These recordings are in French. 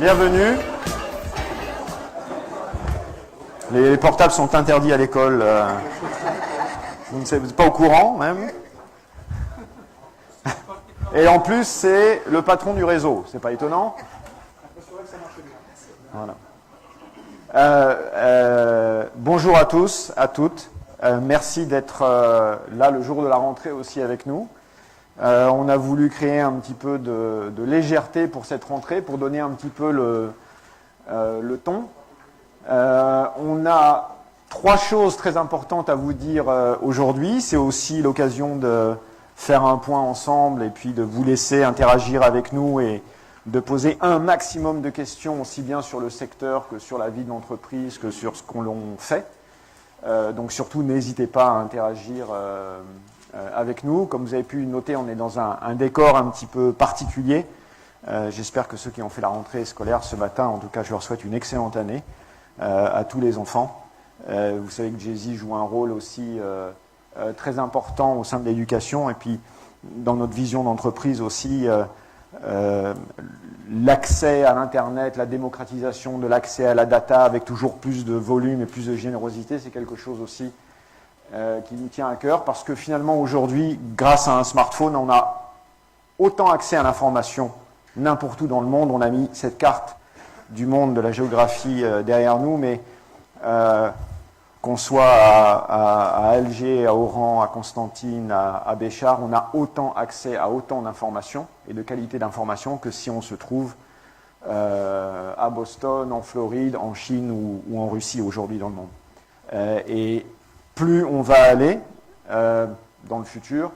Bienvenue. Les portables sont interdits à l'école. Vous n'êtes pas au courant, même. Et en plus, c'est le patron du réseau. C'est pas étonnant. Voilà. Bonjour à tous, à toutes. Merci d'être là le jour de la rentrée aussi avec nous. On a voulu créer un petit peu de légèreté pour cette rentrée, pour donner un petit peu le ton. On a 3 choses très importantes à vous dire aujourd'hui. C'est aussi l'occasion de faire un point ensemble et puis de vous laisser interagir avec nous et de poser un maximum de questions aussi bien sur le secteur que sur la vie de l'entreprise, que sur ce qu'on fait. Donc surtout, n'hésitez pas à interagir avec nous. Comme vous avez pu noter, on est dans un décor un petit peu particulier. J'espère que ceux qui ont fait la rentrée scolaire ce matin, en tout cas, je leur souhaite une excellente année à tous les enfants. Vous savez que Jay-Z joue un rôle aussi très important au sein de l'éducation et puis dans notre vision d'entreprise aussi, l'accès à l'Internet, la démocratisation de l'accès à la data avec toujours plus de volume et plus de générosité, c'est quelque chose aussi qui nous tient à cœur parce que finalement aujourd'hui, grâce à un smartphone, on a autant accès à l'information n'importe où dans le monde. On a mis cette carte du monde, de la géographie derrière nous, mais qu'on soit à Alger, à Oran, à Constantine, à Béchar, on a autant accès à autant d'informations et de qualité d'informations que si on se trouve à Boston, en Floride, en Chine ou en Russie aujourd'hui dans le monde. Et plus on va aller dans le futur,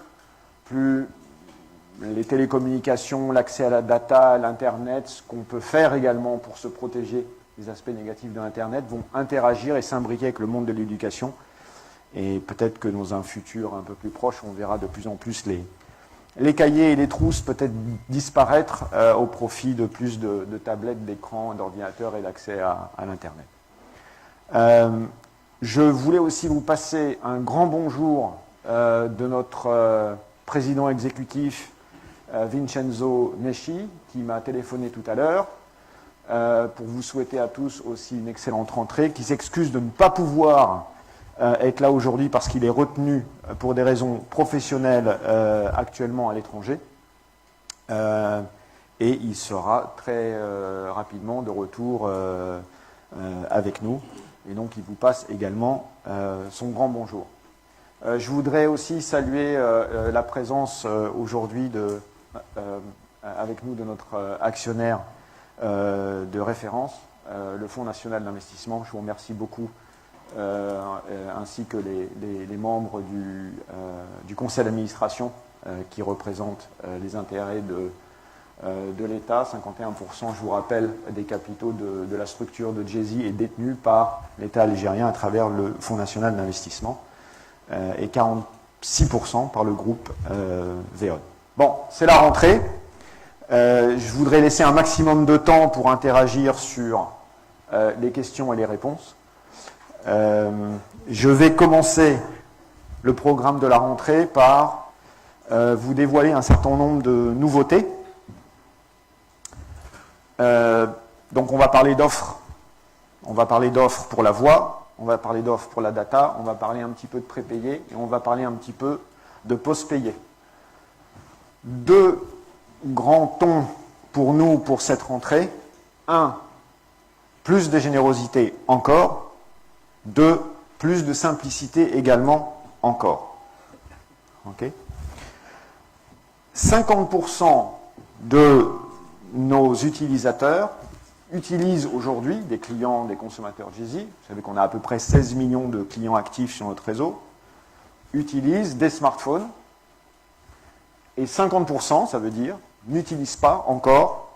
plus les télécommunications, l'accès à la data, l'Internet, ce qu'on peut faire également pour se protéger des aspects négatifs de l'Internet, vont interagir et s'imbriquer avec le monde de l'éducation. Et peut-être que dans un futur un peu plus proche, on verra de plus en plus les cahiers et les trousses peut-être disparaître au profit de plus de tablettes, d'écrans, d'ordinateurs et d'accès à l'Internet. Je voulais aussi vous passer un grand bonjour de notre président exécutif, Vincenzo Nesci, qui m'a téléphoné tout à l'heure, pour vous souhaiter à tous aussi une excellente rentrée, qui s'excuse de ne pas pouvoir être là aujourd'hui parce qu'il est retenu pour des raisons professionnelles actuellement à l'étranger. Et il sera très rapidement de retour avec nous. Et donc il vous passe également son grand bonjour. Je voudrais aussi saluer la présence aujourd'hui avec nous de notre actionnaire de référence, le Fonds national d'investissement. Je vous remercie beaucoup, ainsi que les membres du conseil d'administration qui représentent les intérêts de l'État. 51%, je vous rappelle, des capitaux de la structure de Jay-Z est détenu par l'État algérien à travers le Fonds national d'investissement et 46% par le groupe VEON. Bon, c'est la rentrée. Je voudrais laisser un maximum de temps pour interagir sur les questions et les réponses. Je vais commencer le programme de la rentrée par vous dévoiler un certain nombre de nouveautés. Donc on va parler d'offres. On va parler d'offres pour la voix, on va parler d'offres pour la data, on va parler un petit peu de prépayé et on va parler un petit peu de post-payé. 2 grands tons pour nous pour cette rentrée. 1, plus de générosité encore. 2, plus de simplicité également encore. Okay. 50% de nos utilisateurs utilisent aujourd'hui, des clients, des consommateurs Jay-Z, vous savez qu'on a à peu près 16 millions de clients actifs sur notre réseau, utilisent des smartphones, et 50%, ça veut dire, n'utilisent pas encore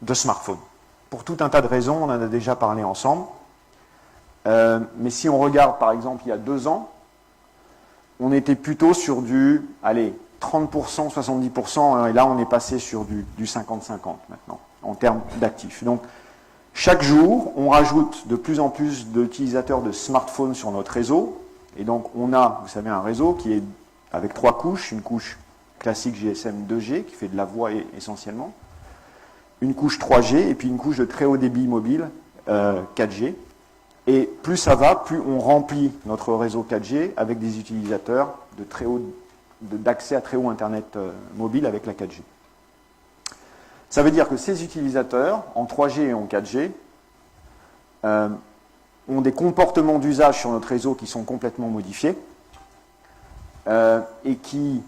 de smartphone. Pour tout un tas de raisons, on en a déjà parlé ensemble. Mais si on regarde, par exemple, il y a 2 ans, on était plutôt sur du, 30%, 70%, et là on est passé sur du 50-50 maintenant, en termes d'actifs. Donc, chaque jour, on rajoute de plus en plus d'utilisateurs de smartphones sur notre réseau, et donc on a, vous savez, un réseau qui est avec 3 couches, une couche classique GSM 2G, qui fait de la voix essentiellement, une couche 3G et puis une couche de très haut débit mobile 4G. Et plus ça va, plus on remplit notre réseau 4G avec des utilisateurs d'accès à très haut Internet mobile avec la 4G. Ça veut dire que ces utilisateurs, en 3G et en 4G, ont des comportements d'usage sur notre réseau qui sont complètement modifiés et qui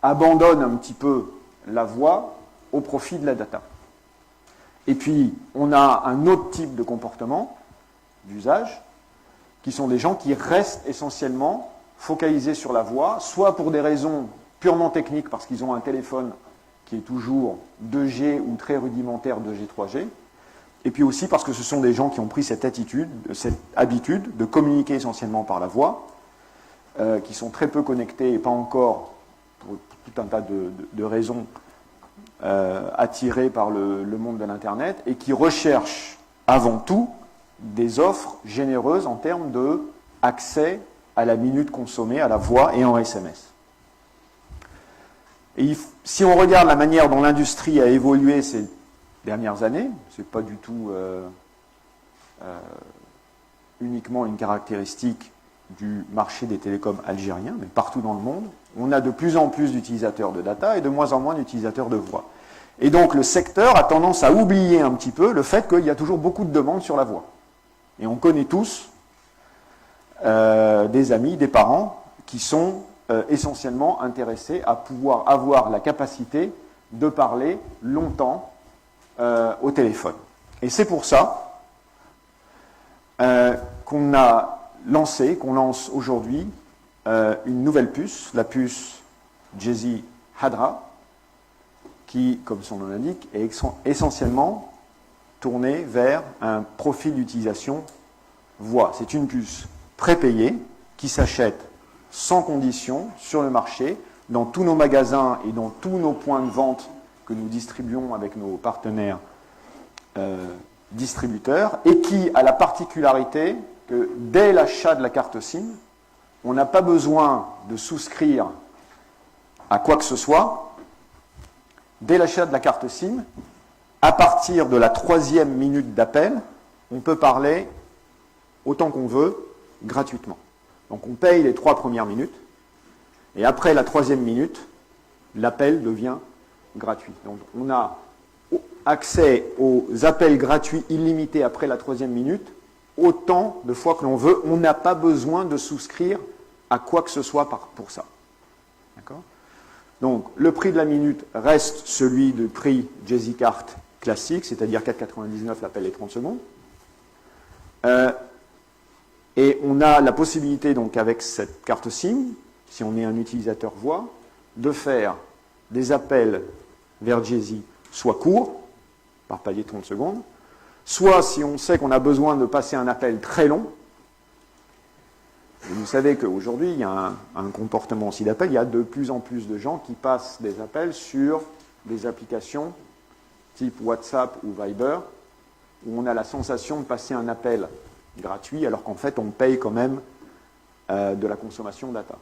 abandonnent un petit peu la voix au profit de la data. Et puis, on a un autre type de comportement d'usage, qui sont des gens qui restent essentiellement focalisés sur la voix, soit pour des raisons purement techniques, parce qu'ils ont un téléphone qui est toujours 2G ou très rudimentaire 2G, 3G, et puis aussi parce que ce sont des gens qui ont pris cette habitude de communiquer essentiellement par la voix, qui sont très peu connectés et pas encore, pour tout un tas de raisons, attirés par le monde de l'Internet, et qui recherchent avant tout des offres généreuses en termes d'accès à la minute consommée, à la voix et en SMS. Et si on regarde la manière dont l'industrie a évolué ces dernières années, ce n'est pas du tout uniquement une caractéristique du marché des télécoms algériens, mais partout dans le monde, on a de plus en plus d'utilisateurs de data et de moins en moins d'utilisateurs de voix. Et donc le secteur a tendance à oublier un petit peu le fait qu'il y a toujours beaucoup de demandes sur la voix. Et on connaît tous des amis, des parents qui sont essentiellement intéressés à pouvoir avoir la capacité de parler longtemps au téléphone. Et c'est pour ça qu'on lance aujourd'hui une nouvelle puce, la puce Jezi Hadra, qui, comme son nom l'indique, est essentiellement tournée vers un profil d'utilisation voix. C'est une puce prépayée qui s'achète sans condition sur le marché, dans tous nos magasins et dans tous nos points de vente que nous distribuons avec nos partenaires distributeurs, et qui a la particularité que dès l'achat de la carte SIM, on n'a pas besoin de souscrire à quoi que ce soit. Dès l'achat de la carte SIM, à partir de la 3e minute d'appel, on peut parler autant qu'on veut, gratuitement. Donc on paye les 3 premières minutes, et après la 3e minute, l'appel devient gratuit. Donc on a accès aux appels gratuits illimités après la 3e minute, autant de fois que l'on veut. On n'a pas besoin de souscrire à quoi que ce soit pour ça. D'accord ? Donc, le prix de la minute reste celui du prix Jezi Card classique, c'est-à-dire 4,99 l'appel et 30 secondes. Et on a la possibilité, donc, avec cette carte SIM, si on est un utilisateur voix, de faire des appels vers Jezi soit courts, par palier de 30 secondes, soit si on sait qu'on a besoin de passer un appel très long. Et vous savez qu'aujourd'hui, il y a un comportement aussi d'appel. Il y a de plus en plus de gens qui passent des appels sur des applications type WhatsApp ou Viber, où on a la sensation de passer un appel gratuit, alors qu'en fait, on paye quand même de la consommation data.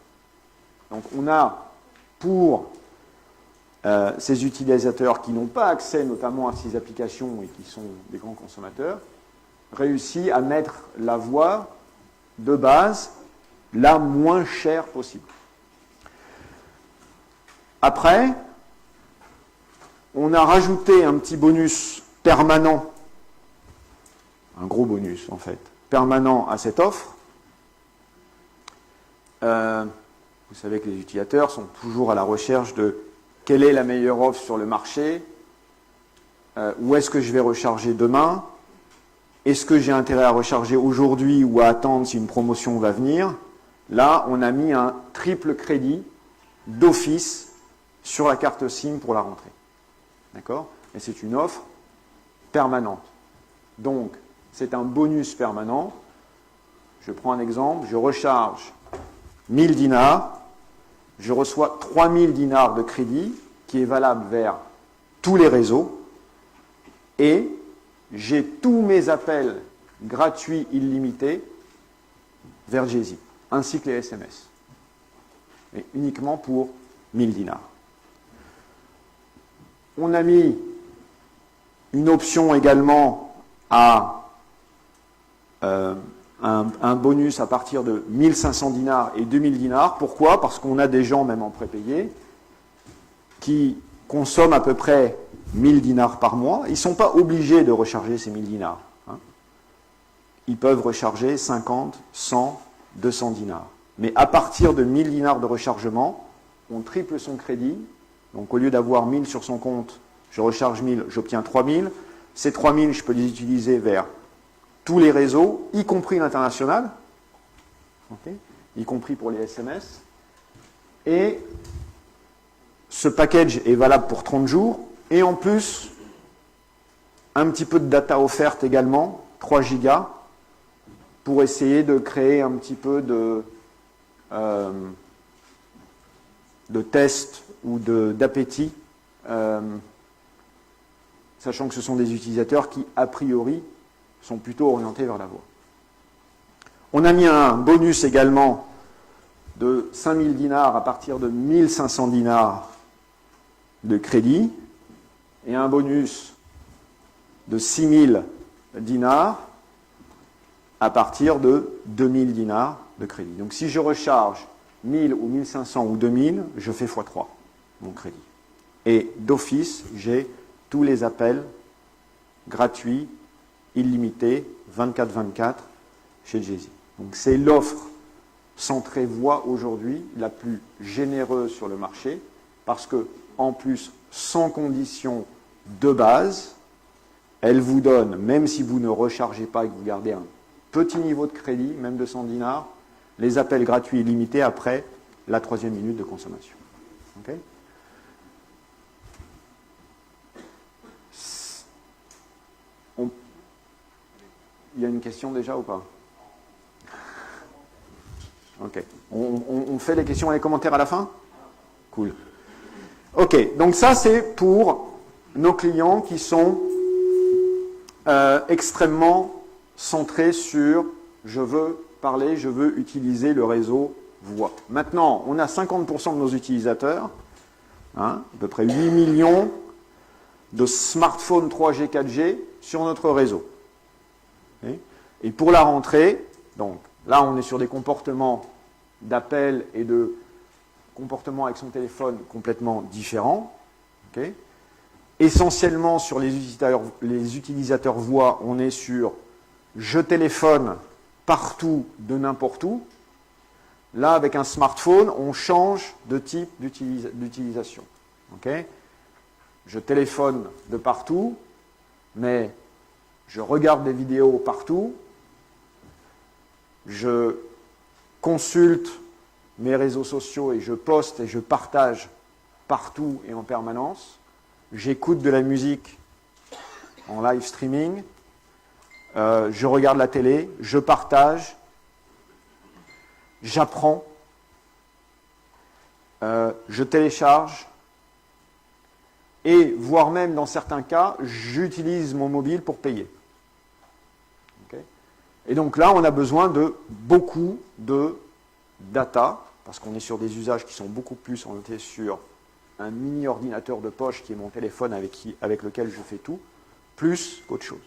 Donc, on a, pour ces utilisateurs qui n'ont pas accès notamment à ces applications et qui sont des grands consommateurs, réussi à mettre la voix de base la moins chère possible. Après, on a rajouté un petit bonus permanent, un gros bonus en fait, permanent à cette offre. Vous savez que les utilisateurs sont toujours à la recherche de quelle est la meilleure offre sur le marché, où est-ce que je vais recharger demain, est-ce que j'ai intérêt à recharger aujourd'hui ou à attendre si une promotion va venir. Là, on a mis un triple crédit d'office sur la carte SIM pour la rentrée. D'accord ? Et c'est une offre permanente. Donc, c'est un bonus permanent. Je prends un exemple, je recharge 1000 dinars, je reçois 3000 dinars de crédit qui est valable vers tous les réseaux et j'ai tous mes appels gratuits illimités vers Jezi, ainsi que les SMS. Mais uniquement pour 1000 dinars. On a mis une option également à un bonus à partir de 1500 dinars et 2000 dinars. Pourquoi? Parce qu'on a des gens, même en prépayé, qui consomment à peu près 1000 dinars par mois. Ils ne sont pas obligés de recharger ces 1000 dinars. Hein. Ils peuvent recharger 50, 100, 200 dinars. Mais à partir de 1000 dinars de rechargement, on triple son crédit. Donc au lieu d'avoir 1000 sur son compte, je recharge 1000, j'obtiens 3000. Ces 3000, je peux les utiliser vers tous les réseaux, y compris l'international, okay, y compris pour les SMS. Et ce package est valable pour 30 jours. Et en plus, un petit peu de data offerte également, 3 gigas, pour essayer de créer un petit peu de test ou d'appétit, sachant que ce sont des utilisateurs qui, a priori, sont plutôt orientés vers la voix. On a mis un bonus également de 5000 dinars à partir de 1500 dinars de crédit et un bonus de 6000 dinars à partir de 2000 dinars de crédit. Donc si je recharge 1000 ou 1500 ou 2000, je fais x3 mon crédit. Et d'office, j'ai tous les appels gratuits, illimités, 24/24 chez Jay-Z. Donc c'est l'offre centrée voix aujourd'hui la plus généreuse sur le marché parce que, en plus, sans condition de base, elle vous donne, même si vous ne rechargez pas et que vous gardez un petit niveau de crédit, même de 100 dinars, les appels gratuits illimités après la 3e minute de consommation. Okay? Il y a une question déjà ou pas? Ok. On fait les questions et les commentaires à la fin? Cool. Ok, donc ça c'est pour nos clients qui sont extrêmement centrés sur je veux parler, je veux utiliser le réseau voix. Maintenant, on a 50% de nos utilisateurs, hein, à peu près 8 millions de smartphones 3G, 4G sur notre réseau. Et pour la rentrée, donc là on est sur des comportements d'appel et de comportements avec son téléphone complètement différents. Okay. Essentiellement sur les utilisateurs voix, on est sur je téléphone partout, de n'importe où. Là, avec un smartphone, on change de type d'utilisation. Okay. Je téléphone de partout, mais je regarde des vidéos partout, je consulte mes réseaux sociaux et je poste et je partage partout et en permanence, j'écoute de la musique en live streaming, je regarde la télé, je partage, j'apprends, je télécharge, et voire même dans certains cas, j'utilise mon mobile pour payer. Okay. Et donc là, on a besoin de beaucoup de data, parce qu'on est sur des usages qui sont beaucoup plus orientés sur un mini ordinateur de poche qui est mon téléphone avec lequel je fais tout, plus qu'autre chose.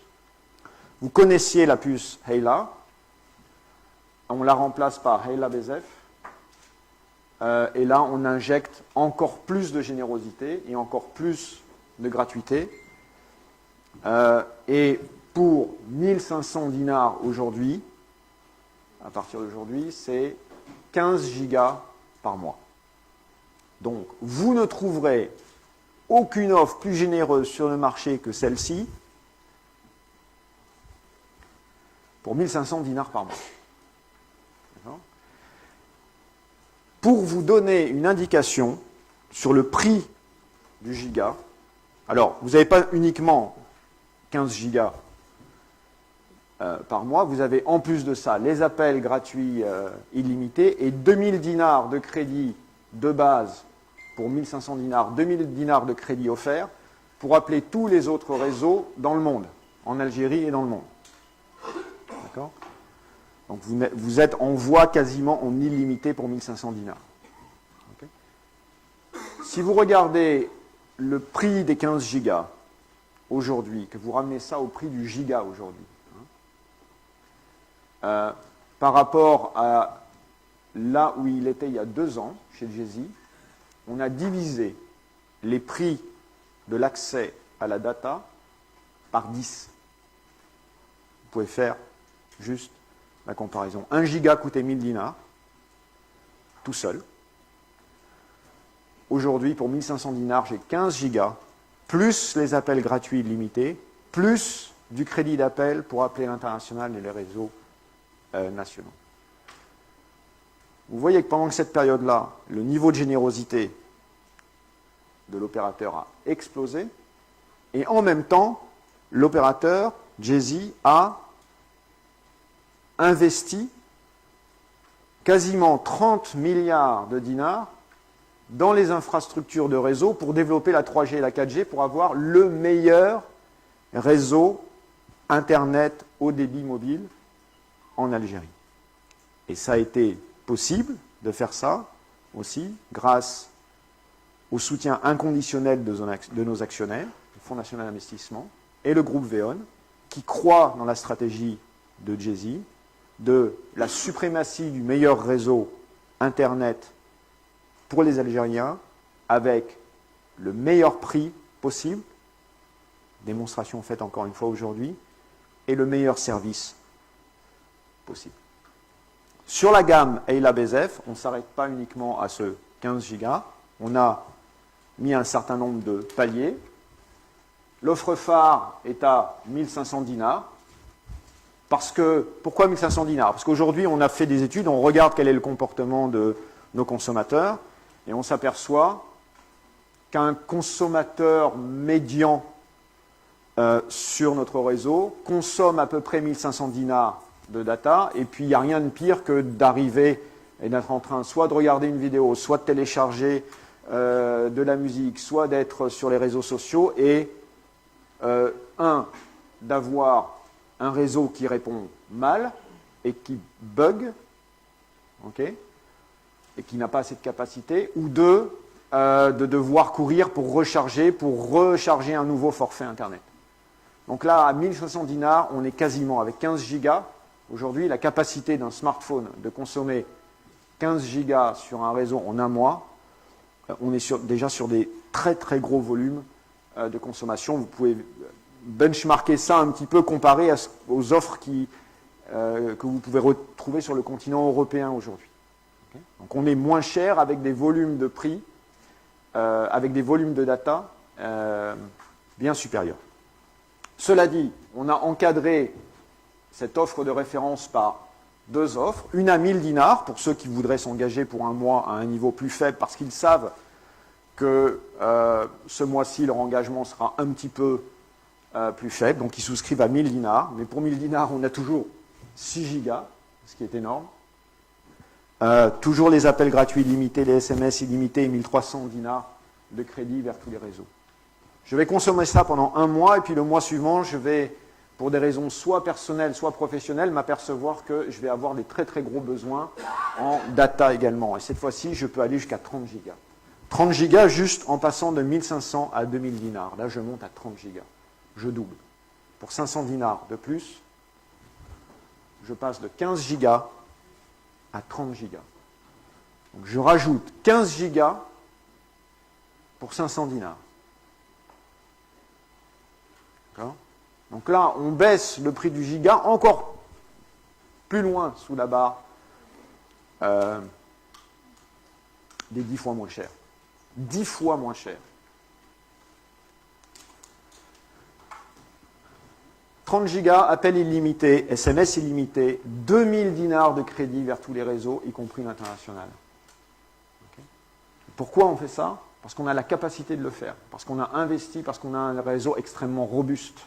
Vous connaissiez la puce Heyla, on la remplace par Heyla BZF, et là on injecte encore plus de générosité et encore plus de gratuité. Et pour 1500 dinars aujourd'hui, à partir d'aujourd'hui, c'est 15 gigas par mois. Donc vous ne trouverez aucune offre plus généreuse sur le marché que celle-ci pour 1500 dinars par mois. Pour vous donner une indication sur le prix du giga, alors vous n'avez pas uniquement 15 gigas par mois, vous avez en plus de ça les appels gratuits illimités et 2000 dinars de crédit de base pour 1500 dinars, 2000 dinars de crédit offert pour appeler tous les autres réseaux dans le monde, en Algérie et dans le monde. D'accord ? Donc vous êtes en voix quasiment en illimité pour 1500 dinars. Okay. Si vous regardez le prix des 15 gigas aujourd'hui, que vous ramenez ça au prix du giga aujourd'hui, par rapport à là où il était il y a 2 ans, chez Jay-Z, on a divisé les prix de l'accès à la data par 10. Vous pouvez faire juste la comparaison. 1 giga coûtait 1000 dinars, tout seul. Aujourd'hui, pour 1500 dinars, j'ai 15 gigas, plus les appels gratuits limités, plus du crédit d'appel pour appeler l'international et les réseaux nationaux. Vous voyez que pendant cette période-là, le niveau de générosité de l'opérateur a explosé, et en même temps, l'opérateur, Jay-Z, a investi quasiment 30 milliards de dinars dans les infrastructures de réseau pour développer la 3G et la 4G, pour avoir le meilleur réseau Internet haut débit mobile en Algérie. Et ça a été possible de faire ça aussi grâce au soutien inconditionnel de nos actionnaires, le Fonds national d'investissement et le groupe VEON, qui croient dans la stratégie de Jay-Z, de la suprématie du meilleur réseau Internet pour les Algériens, avec le meilleur prix possible, démonstration faite encore une fois aujourd'hui, et le meilleur service possible. Sur la gamme Eila Bezef, on ne s'arrête pas uniquement à ce 15 gigas, on a mis un certain nombre de paliers. L'offre phare est à 1500 dinars. Pourquoi 1500 dinars? Parce qu'aujourd'hui, on a fait des études, on regarde quel est le comportement de nos consommateurs, et on s'aperçoit qu'un consommateur médian sur notre réseau consomme à peu près 1500 dinars de data, et puis il n'y a rien de pire que d'arriver et d'être en train soit de regarder une vidéo, soit de télécharger de la musique, soit d'être sur les réseaux sociaux, et d'avoir un réseau qui répond mal et qui bug, okay, et qui n'a pas assez de capacité, ou de devoir courir pour recharger un nouveau forfait Internet. Donc là, à 1500 dinars, on est quasiment avec 15 gigas. Aujourd'hui, la capacité d'un smartphone de consommer 15 gigas sur un réseau en un mois, on est déjà sur des très très gros volumes de consommation. Vous pouvez benchmarker ça un petit peu comparé aux offres que vous pouvez retrouver sur le continent européen aujourd'hui. Okay. Donc on est moins cher avec des volumes de prix, avec des volumes de data bien supérieurs. Cela dit, on a encadré cette offre de référence par 2 offres. Une à 1000 dinars pour ceux qui voudraient s'engager pour un mois à un niveau plus faible parce qu'ils savent que ce mois-ci, leur engagement sera un petit peu plus faible. Donc ils souscrivent à 1000 dinars. Mais pour 1000 dinars, on a toujours 6 gigas, ce qui est énorme. Toujours les appels gratuits illimités, les SMS illimités et 1300 dinars de crédit vers tous les réseaux. Je vais consommer ça pendant un mois et puis le mois suivant, je vais, pour des raisons soit personnelles, soit professionnelles, m'apercevoir que je vais avoir des très très gros besoins en data également. Et cette fois-ci, je peux aller jusqu'à 30 gigas. 30 gigas juste en passant de 1500 à 2000 dinars. Là, je monte à 30 gigas. Je double. Pour 500 dinars de plus, je passe de 15 gigas à 30 gigas. Donc je rajoute 15 gigas pour 500 dinars. D'accord ? Donc là, on baisse le prix du giga encore plus loin sous la barre des 10 fois moins cher. 10 fois moins cher. 30 gigas, appel illimité, SMS illimité, 2000 dinars de crédit vers tous les réseaux, y compris l'international. Okay. Pourquoi on fait ça? Parce qu'on a la capacité de le faire, parce qu'on a investi, parce qu'on a un réseau extrêmement robuste,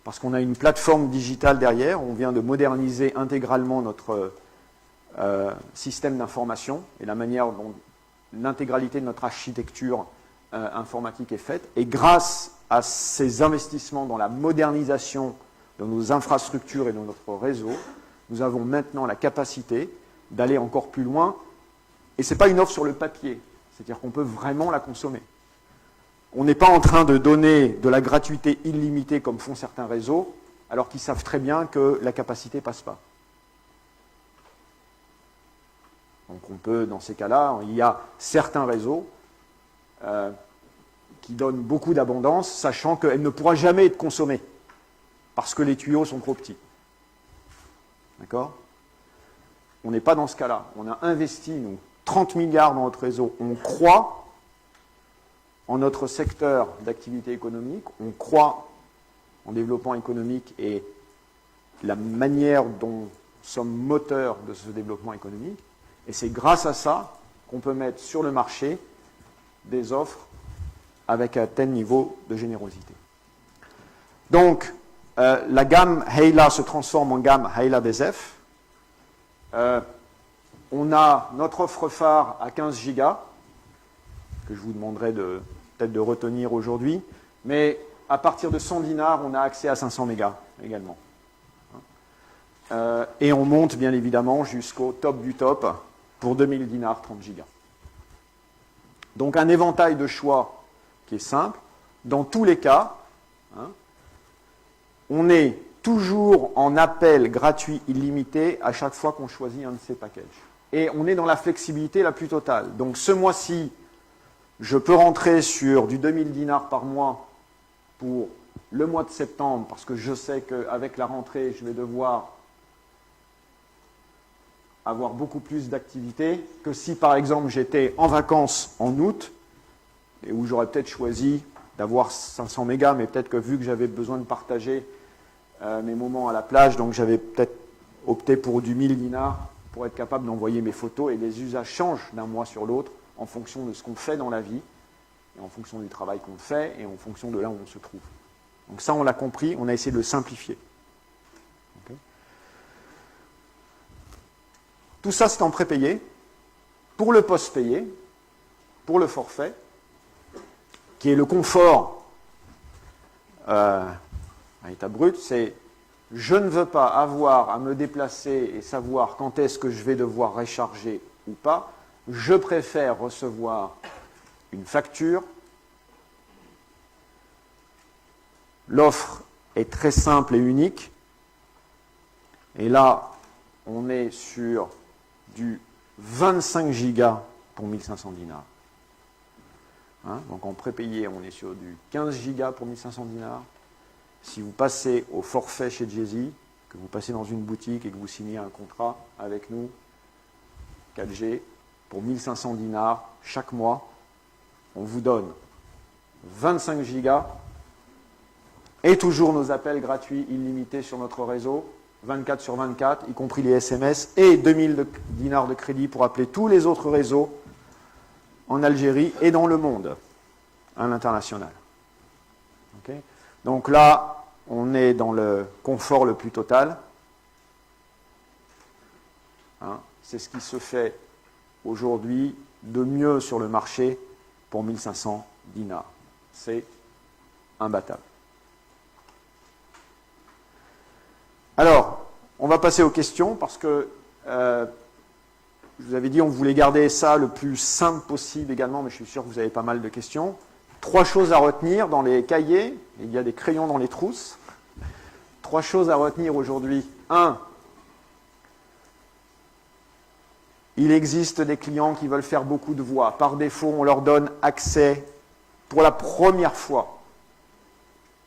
parce qu'on a une plateforme digitale derrière, on vient de moderniser intégralement notre système d'information et la manière dont l'intégralité de notre architecture informatique est faite. Et grâce à ces investissements dans la modernisation de nos infrastructures et de notre réseau, nous avons maintenant la capacité d'aller encore plus loin. Et ce n'est pas une offre sur le papier, c'est-à-dire qu'on peut vraiment la consommer. On n'est pas en train de donner de la gratuité illimitée comme font certains réseaux, alors qu'ils savent très bien que la capacité ne passe pas. Donc on peut, dans ces cas-là, il y a certains réseaux qui donnent beaucoup d'abondance, sachant qu'elle ne pourra jamais être consommée, parce que les tuyaux sont trop petits. D'accord ? On n'est pas dans ce cas-là. On a investi, nous, 30 milliards dans notre réseau. On croit en notre secteur d'activité économique, on croit en développement économique et la manière dont nous sommes moteurs de ce développement économique. Et c'est grâce à ça qu'on peut mettre sur le marché des offres avec un tel niveau de générosité. Donc, la gamme Heyla se transforme en gamme Heyla BZF. On a notre offre phare à 15 gigas, que je vous demanderai peut-être de retenir aujourd'hui, mais à partir de 100 dinars, on a accès à 500 mégas également. Et on monte bien évidemment jusqu'au top du top pour 2000 dinars, 30 gigas. Donc un éventail de choix qui est simple. Dans tous les cas, on est toujours en appel gratuit illimité à chaque fois qu'on choisit un de ces packages. Et on est dans la flexibilité la plus totale. Donc ce mois-ci, je peux rentrer sur du 2000 dinars par mois pour le mois de septembre, parce que je sais qu'avec la rentrée, je vais devoir avoir beaucoup plus d'activités que si, par exemple, j'étais en vacances en août, et où j'aurais peut-être choisi d'avoir 500 mégas, mais peut-être que vu que j'avais besoin de partager mes moments à la plage, donc j'avais peut-être opté pour du 1000 dinars pour être capable d'envoyer mes photos, et les usages changent d'un mois sur l'autre en fonction de ce qu'on fait dans la vie, et en fonction du travail qu'on fait, et en fonction de là où on se trouve. Donc ça, on l'a compris, on a essayé de le simplifier. Okay. Tout ça, c'est en prépayé. Pour le post-payé, pour le forfait, qui est le confort à état brut, c'est je ne veux pas avoir à me déplacer et savoir quand est-ce que je vais devoir recharger ou pas. Je préfère recevoir une facture. L'offre est très simple et unique. Et là, on est sur du 25 gigas pour 1500 dinars. Donc en prépayé, on est sur du 15 gigas pour 1500 dinars. Si vous passez au forfait chez Jay-Z, que vous passez dans une boutique et que vous signez un contrat avec nous, 4G, pour 1500 dinars chaque mois, on vous donne 25 gigas et toujours nos appels gratuits illimités sur notre réseau, 24 sur 24, y compris les SMS, et 2000 dinars de crédit pour appeler tous les autres réseaux en Algérie et dans le monde, à l'international. Okay. Donc là, on est dans le confort le plus total. C'est ce qui se fait aujourd'hui de mieux sur le marché pour 1500 dinars. C'est imbattable. Alors, on va passer aux questions parce que je vous avais dit on voulait garder ça le plus simple possible également, mais je suis sûr que vous avez pas mal de questions. 3 choses à retenir dans les cahiers, il y a des crayons dans les trousses. 3 choses à retenir aujourd'hui. 1. Il existe des clients qui veulent faire beaucoup de voix. Par défaut, on leur donne accès pour la première fois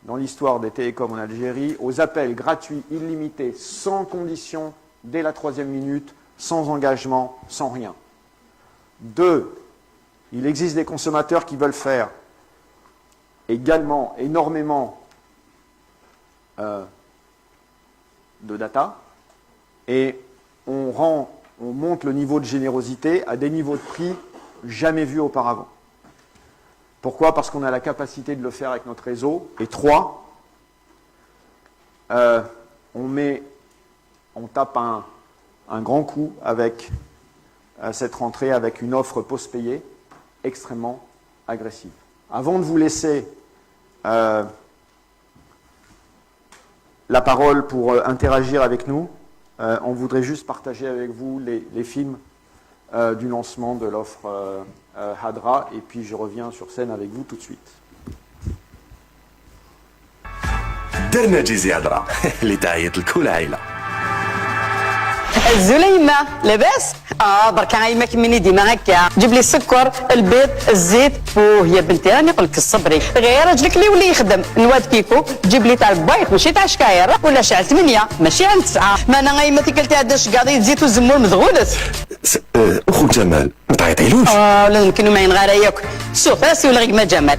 dans l'histoire des télécoms en Algérie aux appels gratuits, illimités, sans condition, dès la 3e minute, sans engagement, sans rien. 2. Il existe des consommateurs qui veulent faire également énormément de data et on monte le niveau de générosité à des niveaux de prix jamais vus auparavant. Pourquoi ? Parce qu'on a la capacité de le faire avec notre réseau. Et 3, on tape un grand coup avec cette rentrée avec une offre post-payée extrêmement agressive. Avant de vous laisser la parole pour interagir avec nous, on voudrait juste partager avec vous les films du lancement de l'offre Hadra, et puis je reviens sur scène avec vous tout de suite. درنا جيزي هضره لتعيط لكل عائله. الزليمة لاباس؟ برك عايمة كميني ديما هكا، جيب لي السكر، البيض، الزيت، وهي بنتي راني نقول لك الصبري، غير راجلك اللي يولي يخدم، نواد كيكو، جيب لي تاع البيض ماشي تاع شكاير، ولا شعل 8 ماشي عن 9، ما انا غايمة تيكلتي هذا الشقاضي زيت والزمور مذغولت. اخو جمال ما تعيطيلوش؟ لا يمكن ما ينغار ياك، شوف راسي ولا غير ما جمال.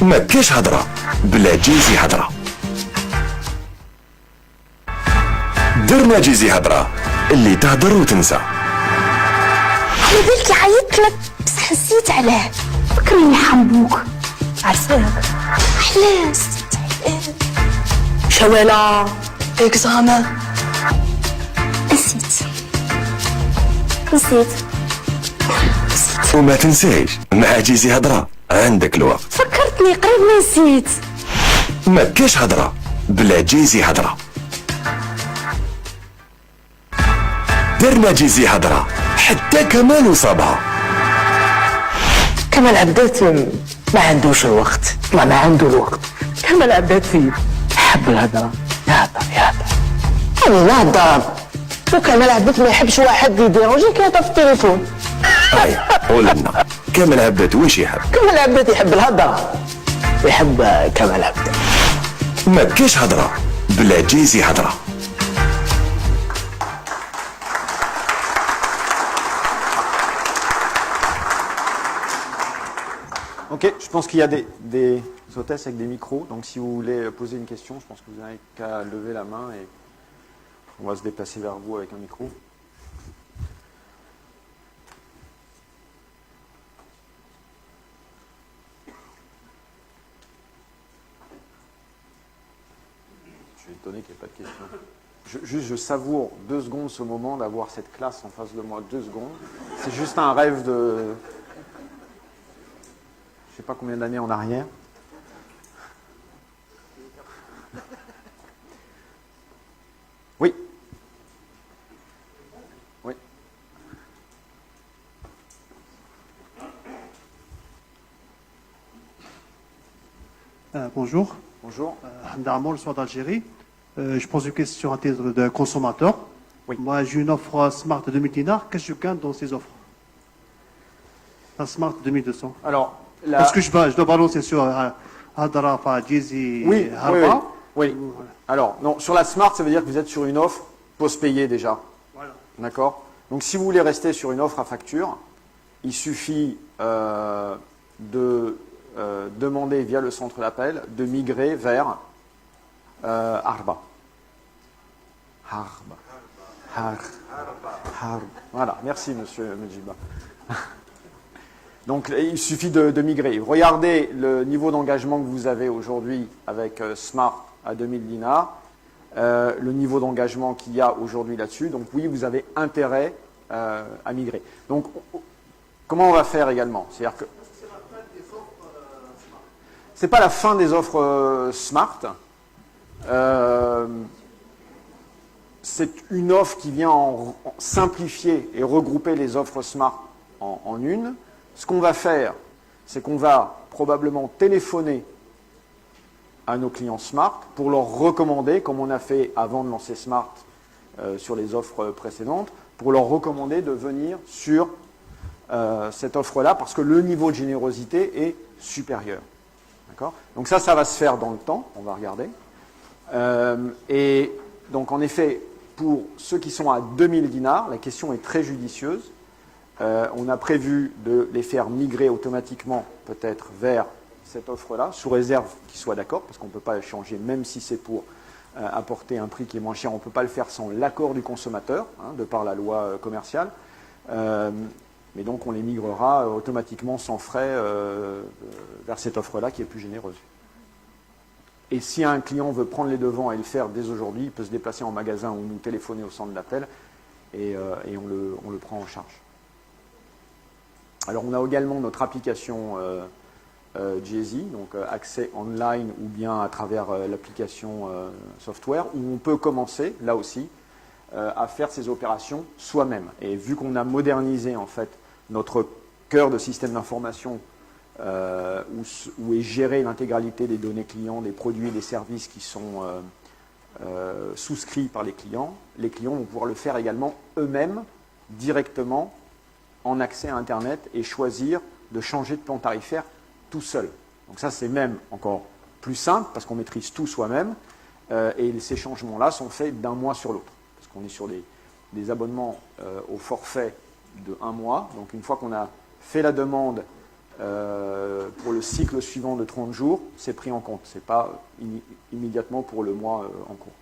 ما كاش هضره بلا جيزي هضره. درنا جيزي هضره اللي تهضر وتنسى. على بالك عيطت لك بس حسيت عليه، فكرني حنبوك عرفاك. علاش شوالا اكزامان نسيت. وما تنساش مع جيزي هضره عندك الوقت. فكرتني قريب ما نسيت. ما كاش هضره بلا جيزي هضره. درنا جيزي هضره حتى كمال وصابها. كمال عبداتي ما عندوش الوقت، والله ما عنده الوقت. كمال عبداتي يحب الهضره، يهضر انا نهضر، وكمال عبداتي ما يحبش واحد يديرونجي كيهضر في التليفون. قول لنا كمال عباد واش يحب؟ كمال عبداتي يحب الهضره، يحب كمال عبداتي. ما كاش هضره بلا جيزي هضره. Ok, je pense qu'il y a des hôtesses avec des micros, donc si vous voulez poser une question, je pense que vous n'avez qu'à lever la main et on va se déplacer vers vous avec un micro. Je suis étonné qu'il n'y ait pas de questions. Je savoure 2 secondes ce moment d'avoir cette classe en face de moi, 2 secondes. C'est juste un rêve de... Je ne sais pas combien d'années en arrière. Oui. Oui. Bonjour. Bonjour. Hamdarmo, le soir d'Algérie. Je pose une question à titre de consommateur. Oui. Moi, j'ai une offre Smart de 2000 dinars. Qu'est-ce que je gagne dans ces offres? La Smart 2200. Alors, Est-ce que je dois balancer sur Hadara, Jizzy, oui, Harba? oui. Alors, non, sur la Smart, ça veut dire que vous êtes sur une offre post-payée déjà. Voilà. D'accord? Donc, si vous voulez rester sur une offre à facture, il suffit de demander via le centre d'appel de migrer vers Harba. Voilà, merci monsieur Medjiba. Donc il suffit de migrer. Regardez le niveau d'engagement que vous avez aujourd'hui avec Smart à 2000 dinars, le niveau d'engagement qu'il y a aujourd'hui là-dessus. Donc oui, vous avez intérêt à migrer. Donc comment on va faire également? C'est-à-dire que c'est pas la fin des offres Smart. C'est une offre qui vient simplifier et regrouper les offres Smart en une. Ce qu'on va faire, c'est qu'on va probablement téléphoner à nos clients Smart pour leur recommander, comme on a fait avant de lancer Smart sur les offres précédentes, pour leur recommander de venir sur cette offre-là parce que le niveau de générosité est supérieur. D'accord ? Donc ça va se faire dans le temps, on va regarder. Et donc en effet, pour ceux qui sont à 2000 dinars, la question est très judicieuse. On a prévu de les faire migrer automatiquement peut-être vers cette offre-là, sous réserve qu'ils soient d'accord, parce qu'on ne peut pas changer, même si c'est pour apporter un prix qui est moins cher, on ne peut pas le faire sans l'accord du consommateur, de par la loi commerciale. Mais donc on les migrera automatiquement sans frais vers cette offre-là qui est plus généreuse. Et si un client veut prendre les devants et le faire dès aujourd'hui, il peut se déplacer en magasin ou nous téléphoner au centre d'appel et on le prend en charge. Alors on a également notre application Jizzy, donc accès online ou bien à travers l'application software, où on peut commencer, là aussi, à faire ces opérations soi-même. Et vu qu'on a modernisé en fait notre cœur de système d'information où est gérée l'intégralité des données clients, des produits et des services qui sont souscrits par les clients vont pouvoir le faire également eux-mêmes, directement, en accès à Internet, et choisir de changer de plan tarifaire tout seul. Donc ça, c'est même encore plus simple, parce qu'on maîtrise tout soi-même, et ces changements-là sont faits d'un mois sur l'autre. Parce qu'on est sur des abonnements au forfait de 1 mois. Donc une fois qu'on a fait la demande pour le cycle suivant de 30 jours, c'est pris en compte. Ce n'est pas immédiatement pour le mois en cours.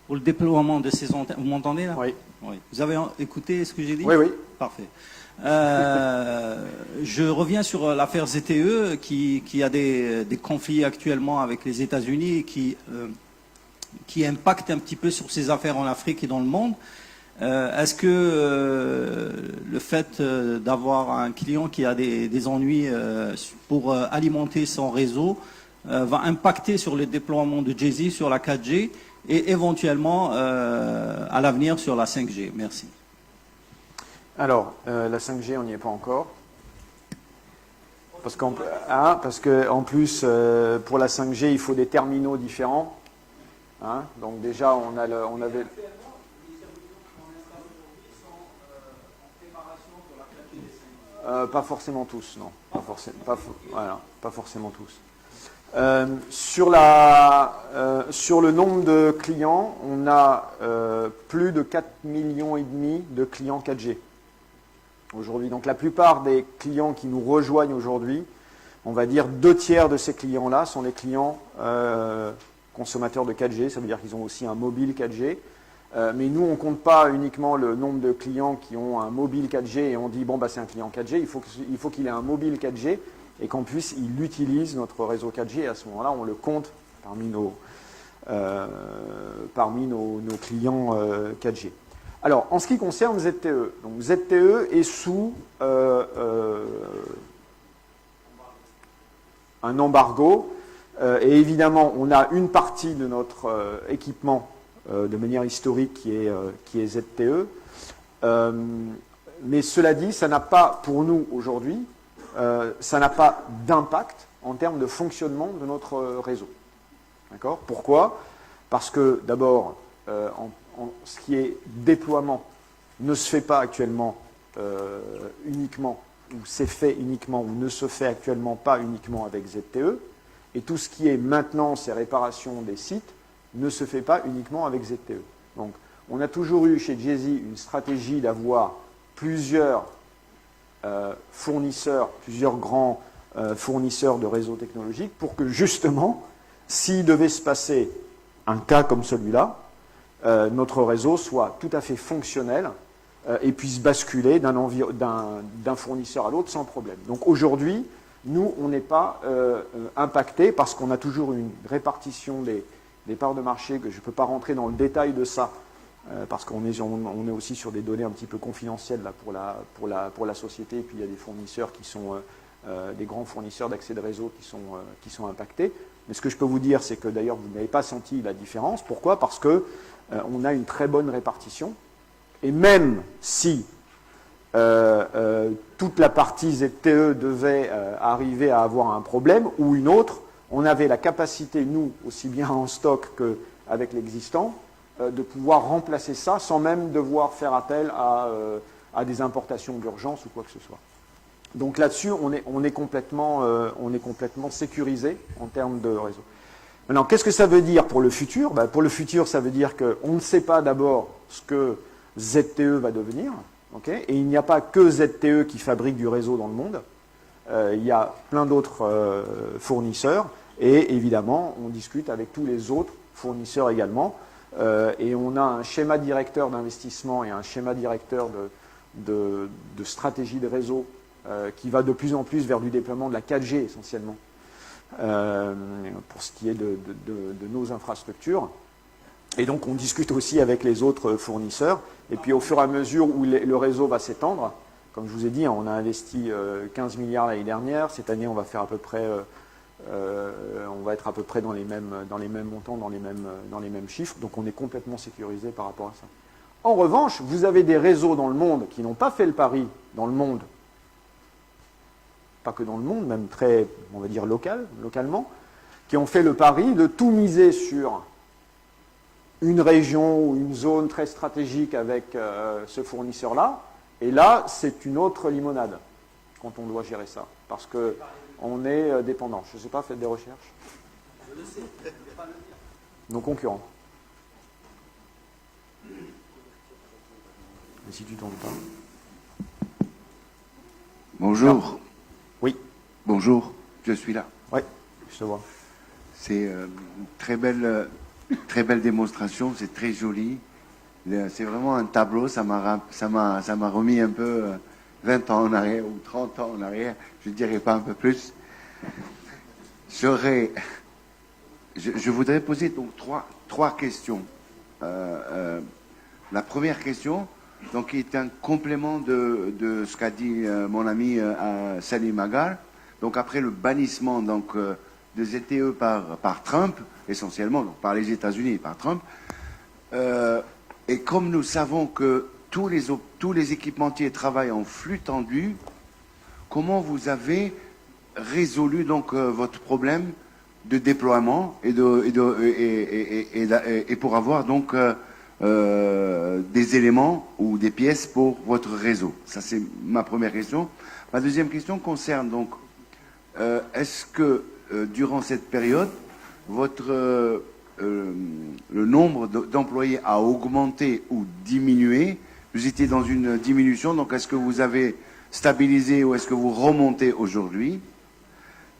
Pour le déploiement de ces antennes, vous m'entendez là? Oui. Oui. Vous avez écouté ce que j'ai dit? Oui, oui. Parfait. Je reviens sur l'affaire ZTE qui a des conflits actuellement avec les États-Unis et qui impacte un petit peu sur ces affaires en Afrique et dans le monde. Est-ce que le fait d'avoir un client qui a des ennuis pour alimenter son réseau va impacter sur le déploiement de Jay-Z sur la 4G et éventuellement à l'avenir sur la 5G? Merci. Alors, la 5G, on n'y est pas encore. Parce qu'en plus, pour la 5G, il faut des terminaux différents. Hein, donc déjà, on avait... pas forcément tous, non. Pas forcément tous. Sur le nombre de clients, on a plus de 4,5 millions de clients 4G aujourd'hui. Donc la plupart des clients qui nous rejoignent aujourd'hui, on va dire 2/3 de ces clients-là sont les clients consommateurs de 4G. Ça veut dire qu'ils ont aussi un mobile 4G. Mais nous, on ne compte pas uniquement le nombre de clients qui ont un mobile 4G et on dit, bon, bah, c'est un client 4G, il faut qu'il ait un mobile 4G et qu'en plus, il utilise notre réseau 4G. Et à ce moment-là, on le compte parmi nos clients 4G. Alors, en ce qui concerne ZTE, donc ZTE est sous un embargo et évidemment, on a une partie de notre équipement de manière historique qui est ZTE. Mais cela dit, ça n'a pas, pour nous aujourd'hui, ça n'a pas d'impact en termes de fonctionnement de notre réseau. D'accord ? Pourquoi ? Parce que d'abord, ce qui est déploiement ne se fait pas actuellement uniquement, ou c'est fait uniquement, ou ne se fait actuellement pas uniquement avec ZTE. Et tout ce qui est maintenance et réparation des sites ne se fait pas uniquement avec ZTE. Donc, on a toujours eu chez Jay-Z une stratégie d'avoir plusieurs fournisseurs, plusieurs grands fournisseurs de réseaux technologiques pour que justement, s'il devait se passer un cas comme celui-là, notre réseau soit tout à fait fonctionnel et puisse basculer d'un fournisseur à l'autre sans problème. Donc aujourd'hui, nous, on n'est pas impacté parce qu'on a toujours une répartition des parts de marché, que je ne peux pas rentrer dans le détail de ça, parce qu'on est aussi sur des données un petit peu confidentielles là, pour la société, et puis il y a des fournisseurs qui sont des grands fournisseurs d'accès de réseau qui sont impactés. Mais ce que je peux vous dire, c'est que d'ailleurs vous n'avez pas senti la différence. Pourquoi ? Parce que on a une très bonne répartition, et même si toute la partie ZTE devait arriver à avoir un problème ou une autre, on avait la capacité, nous, aussi bien en stock qu'avec l'existant, de pouvoir remplacer ça sans même devoir faire appel à des importations d'urgence ou quoi que ce soit. Donc là-dessus, on est complètement sécurisé en termes de réseau. Maintenant, qu'est-ce que ça veut dire pour le futur ? Ben, pour le futur, ça veut dire qu'on ne sait pas d'abord ce que ZTE va devenir. Okay, et il n'y a pas que ZTE qui fabrique du réseau dans le monde. il y a plein d'autres fournisseurs, et évidemment, on discute avec tous les autres fournisseurs également, et on a un schéma directeur d'investissement et un schéma directeur de stratégie de réseau qui va de plus en plus vers du déploiement de la 4G essentiellement, pour ce qui est de nos infrastructures. Et donc on discute aussi avec les autres fournisseurs, et puis au fur et à mesure où le réseau va s'étendre, comme je vous ai dit, on a investi 15 milliards l'année dernière, cette année on va faire à peu près, on va être à peu près dans les mêmes montants, dans les mêmes chiffres, donc on est complètement sécurisé par rapport à ça. En revanche, vous avez des réseaux dans le monde qui n'ont pas fait le pari dans le monde, pas que dans le monde, même très, on va dire localement, qui ont fait le pari de tout miser sur une région ou une zone très stratégique avec ce fournisseur-là, et là, c'est une autre limonade quand on doit gérer ça, parce qu'on est dépendant. Je ne sais pas, faites des recherches. Je le sais, je ne vais pas le dire. Nos concurrents. Mais si tu tombes pas. Bonjour. Non. Oui. Bonjour, je suis là. Oui, je te vois. C'est une très belle démonstration, c'est très joli. C'est vraiment un tableau, ça m'a remis un peu 20 ans en arrière ou 30 ans en arrière, je ne dirais pas un peu plus. Je voudrais poser donc trois questions. La première question, donc, qui est un complément de ce qu'a dit mon ami Salim Agar. Donc après le bannissement des ZTE par Trump, essentiellement, donc par les États-Unis et par Trump, et comme nous savons que tous les équipementiers travaillent en flux tendu, comment vous avez résolu donc votre problème de déploiement et pour avoir donc des éléments ou des pièces pour votre réseau? Ça, c'est ma première question. Ma deuxième question concerne donc est-ce que durant cette période, le nombre d'employés a augmenté ou diminué? Vous étiez dans une diminution, donc est-ce que vous avez stabilisé ou est-ce que vous remontez aujourd'hui?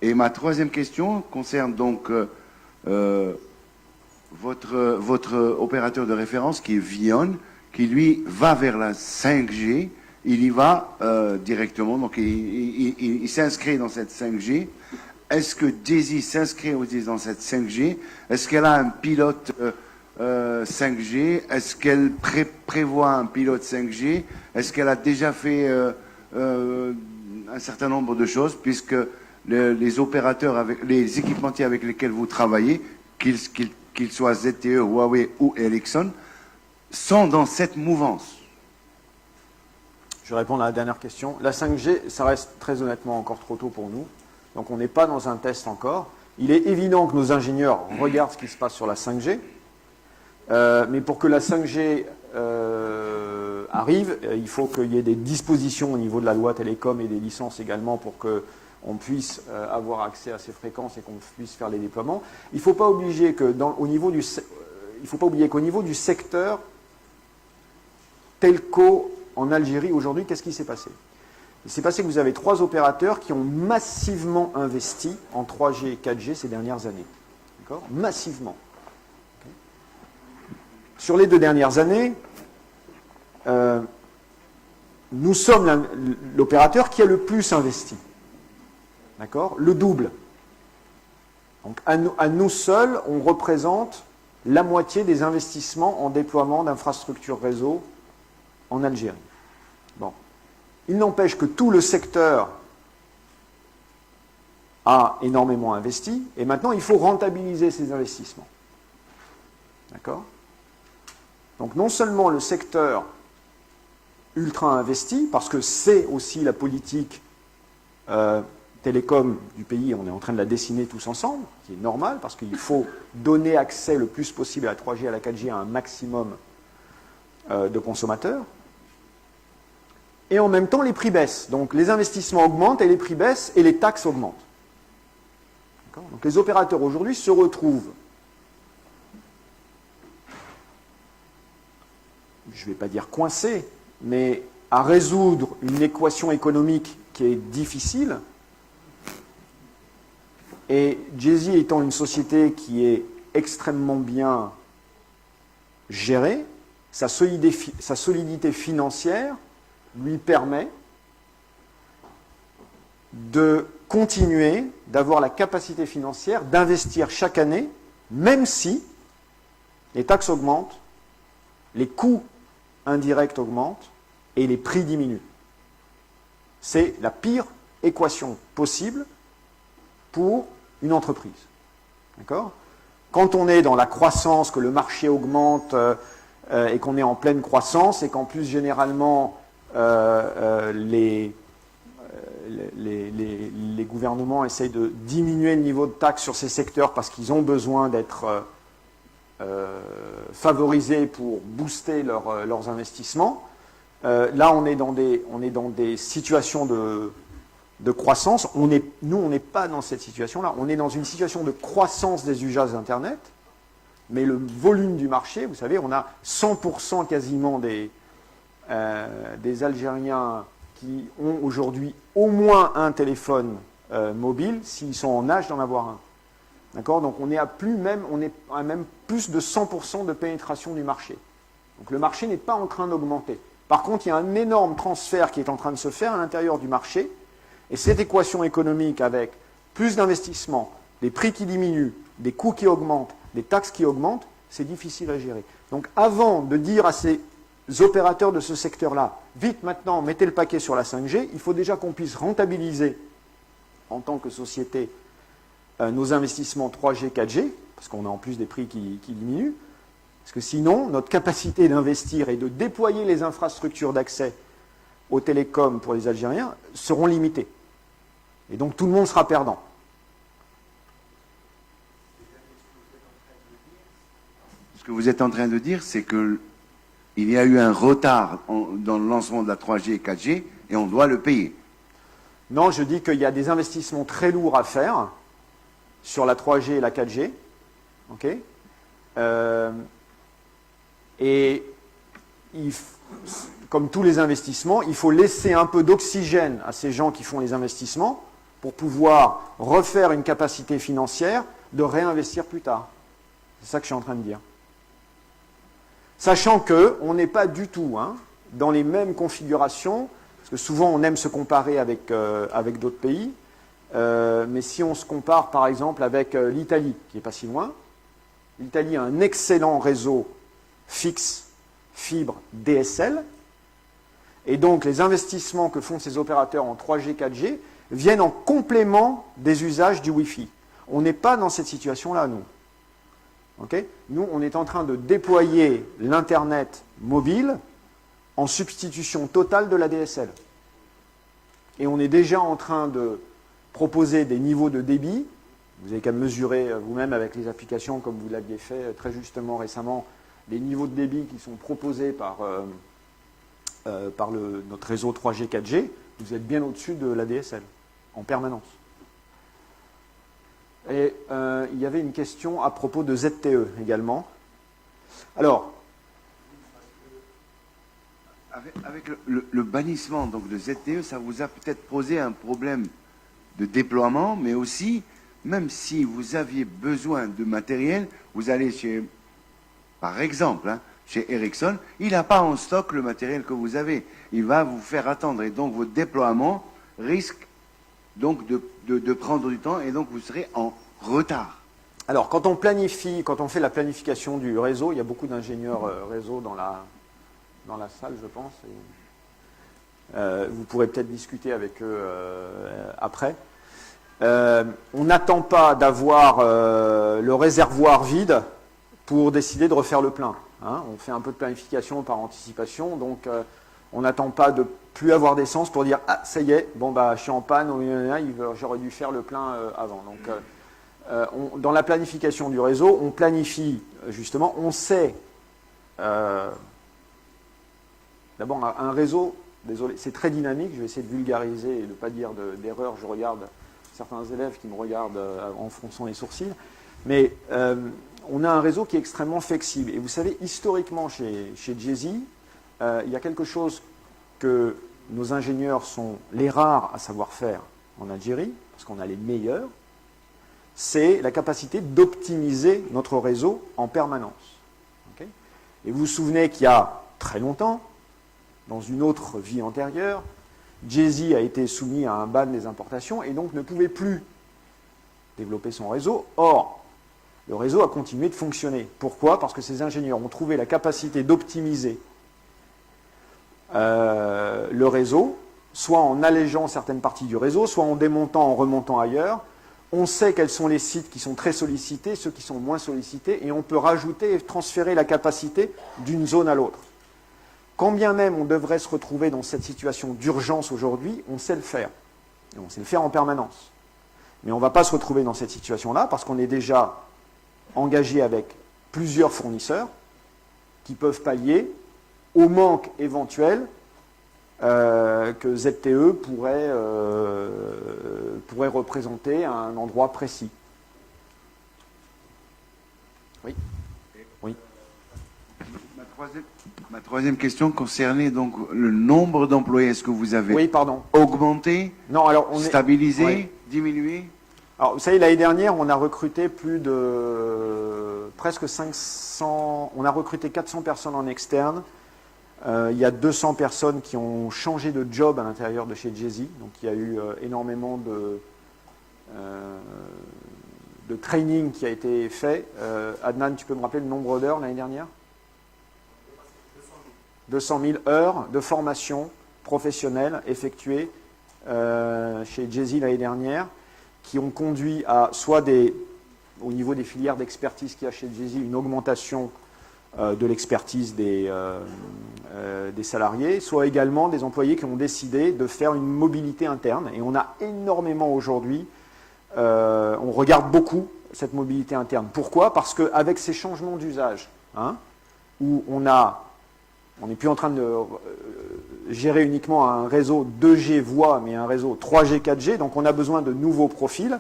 Et ma troisième question concerne donc votre opérateur de référence qui est Vion, qui lui va vers la 5G. Il y va directement, donc il s'inscrit dans cette 5G. Est-ce que Jay-Z s'inscrit aussi dans cette 5G? Est-ce qu'elle a un pilote 5G? Est-ce qu'elle prévoit un pilote 5G? Est-ce qu'elle a déjà fait un certain nombre de choses, puisque les opérateurs, les équipementiers avec lesquels vous travaillez, qu'ils soient ZTE, Huawei ou Ericsson, sont dans cette mouvance? Je vais répondre à la dernière question. La 5G, ça reste très honnêtement encore trop tôt pour nous. Donc on n'est pas dans un test encore. Il est évident que nos ingénieurs regardent ce qui se passe sur la 5G. Mais pour que la 5G arrive, il faut qu'il y ait des dispositions au niveau de la loi télécom et des licences également pour qu'on puisse avoir accès à ces fréquences et qu'on puisse faire les déploiements. Il ne faut pas oublier qu'au niveau du secteur telco en Algérie aujourd'hui, qu'est-ce qui s'est passé? Il s'est passé que vous avez 3 opérateurs qui ont massivement investi en 3G et 4G ces dernières années. D'accord? Massivement. Okay. Sur les 2 dernières années, nous sommes l'opérateur qui a le plus investi. D'accord? Le double. Donc à nous seuls, on représente la moitié des investissements en déploiement d'infrastructures réseau en Algérie. Bon. Il n'empêche que tout le secteur a énormément investi, et maintenant il faut rentabiliser ces investissements. D'accord? Donc non seulement le secteur ultra investi, parce que c'est aussi la politique télécom du pays, on est en train de la dessiner tous ensemble, qui est normal, parce qu'il faut donner accès le plus possible à la 3G et à la 4G à un maximum de consommateurs. Et en même temps, les prix baissent. Donc les investissements augmentent et les prix baissent et les taxes augmentent. Donc les opérateurs aujourd'hui se retrouvent, je ne vais pas dire coincés, mais à résoudre une équation économique qui est difficile Et Jay-Z étant une société qui est extrêmement bien gérée, sa solidité financière lui permet de continuer d'avoir la capacité financière d'investir chaque année, même si les taxes augmentent, les coûts indirects augmentent et les prix diminuent. C'est la pire équation possible pour une entreprise. D'accord ? Quand on est dans la croissance, que le marché augmente et qu'on est en pleine croissance et qu'en plus généralement les gouvernements essayent de diminuer le niveau de taxes sur ces secteurs parce qu'ils ont besoin d'être favorisés pour booster leurs investissements. Là, on est dans des situations de croissance. Nous, on n'est pas dans cette situation-là. On est dans une situation de croissance des usages d'Internet, mais le volume du marché, vous savez, on a 100% quasiment des Algériens qui ont aujourd'hui au moins un téléphone mobile, s'ils sont en âge d'en avoir un. D'accord ? Donc on est à même plus de 100% de pénétration du marché. Donc le marché n'est pas en train d'augmenter. Par contre, il y a un énorme transfert qui est en train de se faire à l'intérieur du marché, et cette équation économique avec plus d'investissements, des prix qui diminuent, des coûts qui augmentent, des taxes qui augmentent, c'est difficile à gérer. Donc avant de dire à ces opérateurs de ce secteur-là, vite maintenant, mettez le paquet sur la 5G, il faut déjà qu'on puisse rentabiliser en tant que société nos investissements 3G, 4G, parce qu'on a en plus des prix qui diminuent, parce que sinon, notre capacité d'investir et de déployer les infrastructures d'accès aux télécoms pour les Algériens seront limitées. Et donc tout le monde sera perdant. Ce que vous êtes en train de dire, c'est que il y a eu un retard dans le lancement de la 3G et 4G et on doit le payer. Non, je dis qu'il y a des investissements très lourds à faire sur la 3G et la 4G. Ok ? Et comme tous les investissements, il faut laisser un peu d'oxygène à ces gens qui font les investissements pour pouvoir refaire une capacité financière de réinvestir plus tard. C'est ça que je suis en train de dire. Sachant qu'on n'est pas du tout dans les mêmes configurations, parce que souvent on aime se comparer avec d'autres pays, mais si on se compare par exemple avec l'Italie, qui n'est pas si loin, l'Italie a un excellent réseau fixe, fibre, DSL, et donc les investissements que font ces opérateurs en 3G, 4G viennent en complément des usages du Wi-Fi. On n'est pas dans cette situation-là, nous. Okay ? Nous, on est en train de déployer l'Internet mobile en substitution totale de la DSL. Et on est déjà en train de proposer des niveaux de débit. Vous n'avez qu'à mesurer vous-même avec les applications, comme vous l'aviez fait très justement récemment, les niveaux de débit qui sont proposés par notre réseau 3G, 4G. Vous êtes bien au-dessus de la DSL, en permanence. Et il y avait une question à propos de ZTE également. Alors, avec le bannissement donc, de ZTE, ça vous a peut-être posé un problème de déploiement, mais aussi, même si vous aviez besoin de matériel, vous allez par exemple, chez Ericsson, il n'a pas en stock le matériel que vous avez. Il va vous faire attendre. Et donc, votre déploiement risque donc de prendre du temps et donc vous serez en retard. Alors, quand on fait la planification du réseau, il y a beaucoup d'ingénieurs réseau dans la salle, je pense. Et, vous pourrez peut-être discuter avec eux après. On n'attend pas d'avoir le réservoir vide pour décider de refaire le plein. On fait un peu de planification par anticipation, donc on n'attend pas de plus avoir d'essence pour dire « Ah, ça y est, je suis en panne, j'aurais dû faire le plein avant ». Donc, dans la planification du réseau, on planifie justement, on sait... D'abord, un réseau, désolé, c'est très dynamique, je vais essayer de vulgariser et de ne pas dire d'erreur, je regarde certains élèves qui me regardent en fronçant les sourcils, mais on a un réseau qui est extrêmement flexible. Et vous savez, historiquement, chez Jay-Z, il y a quelque chose que nos ingénieurs sont les rares à savoir faire en Algérie, parce qu'on a les meilleurs, c'est la capacité d'optimiser notre réseau en permanence. Okay? Et vous vous souvenez qu'il y a très longtemps, dans une autre vie antérieure, Jay-Z a été soumis à un ban des importations et donc ne pouvait plus développer son réseau. Or, le réseau a continué de fonctionner. Pourquoi? Parce que ces ingénieurs ont trouvé la capacité d'optimiser le réseau, soit en allégeant certaines parties du réseau, soit en démontant, en remontant ailleurs. On sait quels sont les sites qui sont très sollicités, ceux qui sont moins sollicités, et on peut rajouter et transférer la capacité d'une zone à l'autre. Quand bien même on devrait se retrouver dans cette situation d'urgence aujourd'hui, on sait le faire. Et on sait le faire en permanence. Mais on ne va pas se retrouver dans cette situation-là parce qu'on est déjà engagé avec plusieurs fournisseurs qui peuvent pallier au manque éventuel que ZTE pourrait représenter à un endroit précis. Oui. Oui. Ma troisième question concernait donc le nombre d'employés. Est-ce que vous avez augmenté, non, alors stabilisé, oui. diminué? Alors, vous savez, l'année dernière, on a recruté plus de presque 500, on a recruté 400 personnes en externe. Il y a 200 personnes qui ont changé de job à l'intérieur de chez Jay-Z. Donc, il y a eu énormément de training qui a été fait. Adnan, tu peux me rappeler le nombre d'heures l'année dernière? 200 000 heures de formation professionnelle effectuées chez Jay-Z l'année dernière, qui ont conduit à soit au niveau des filières d'expertise qu'il y a chez Jay-Z, une augmentation de l'expertise des salariés, soit également des employés qui ont décidé de faire une mobilité interne. Et on a énormément aujourd'hui, on regarde beaucoup cette mobilité interne. Pourquoi? Parce qu'avec ces changements d'usage, où on n'est plus en train de gérer uniquement un réseau 2G voix, mais un réseau 3G, 4G, donc on a besoin de nouveaux profils.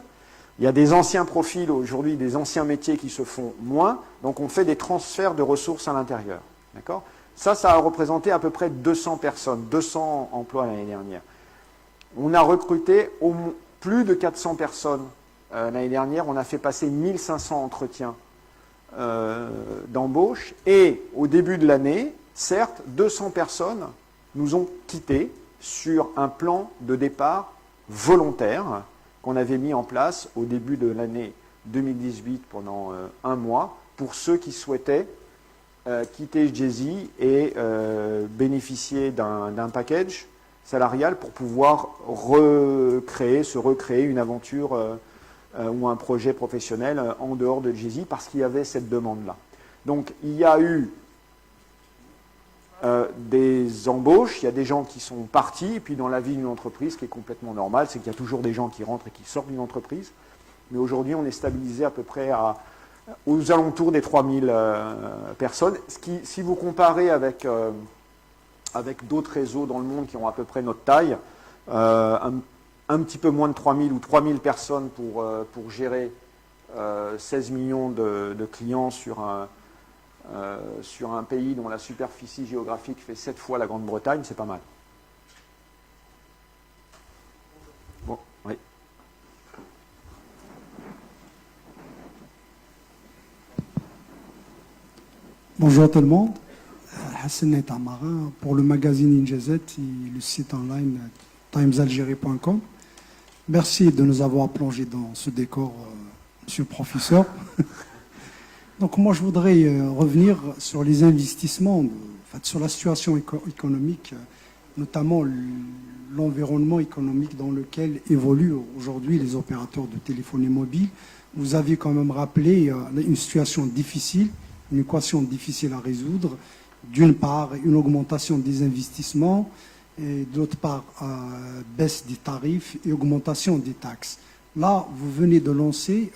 Il y a des anciens profils aujourd'hui, des anciens métiers qui se font moins, donc on fait des transferts de ressources à l'intérieur. D'accord? Ça a représenté à peu près 200 personnes, 200 emplois l'année dernière. On a recruté plus de 400 personnes l'année dernière, on a fait passer 1500 entretiens d'embauche, et au début de l'année, certes, 200 personnes nous ont quittés sur un plan de départ volontaire qu'on avait mis en place au début de l'année 2018 pendant un mois pour ceux qui souhaitaient quitter Jay-Z et bénéficier d'un package salarial pour pouvoir se recréer une aventure ou un projet professionnel en dehors de Jay-Z parce qu'il y avait cette demande-là. Donc il y a eu des embauches, il y a des gens qui sont partis, et puis dans la vie d'une entreprise, ce qui est complètement normal, c'est qu'il y a toujours des gens qui rentrent et qui sortent d'une entreprise. Mais aujourd'hui, on est stabilisé à peu près aux alentours des 3000 personnes. Ce qui, si vous comparez avec d'autres réseaux dans le monde qui ont à peu près notre taille, un petit peu moins de 3000 ou 3000 personnes pour gérer 16 millions de clients sur un pays dont la superficie géographique fait 7 fois la Grande-Bretagne, c'est pas mal. Bon, oui. Bonjour tout le monde. Hassan Netamarin pour le magazine Injazet et le site online timesalgérie.com. Merci de nous avoir plongé dans ce décor, monsieur le professeur. Donc moi je voudrais revenir sur les investissements, sur la situation économique, notamment l'environnement économique dans lequel évoluent aujourd'hui les opérateurs de téléphonie mobile. Vous avez quand même rappelé une situation difficile, une équation difficile à résoudre. D'une part, une augmentation des investissements et d'autre part, baisse des tarifs et augmentation des taxes. Là, vous venez de lancer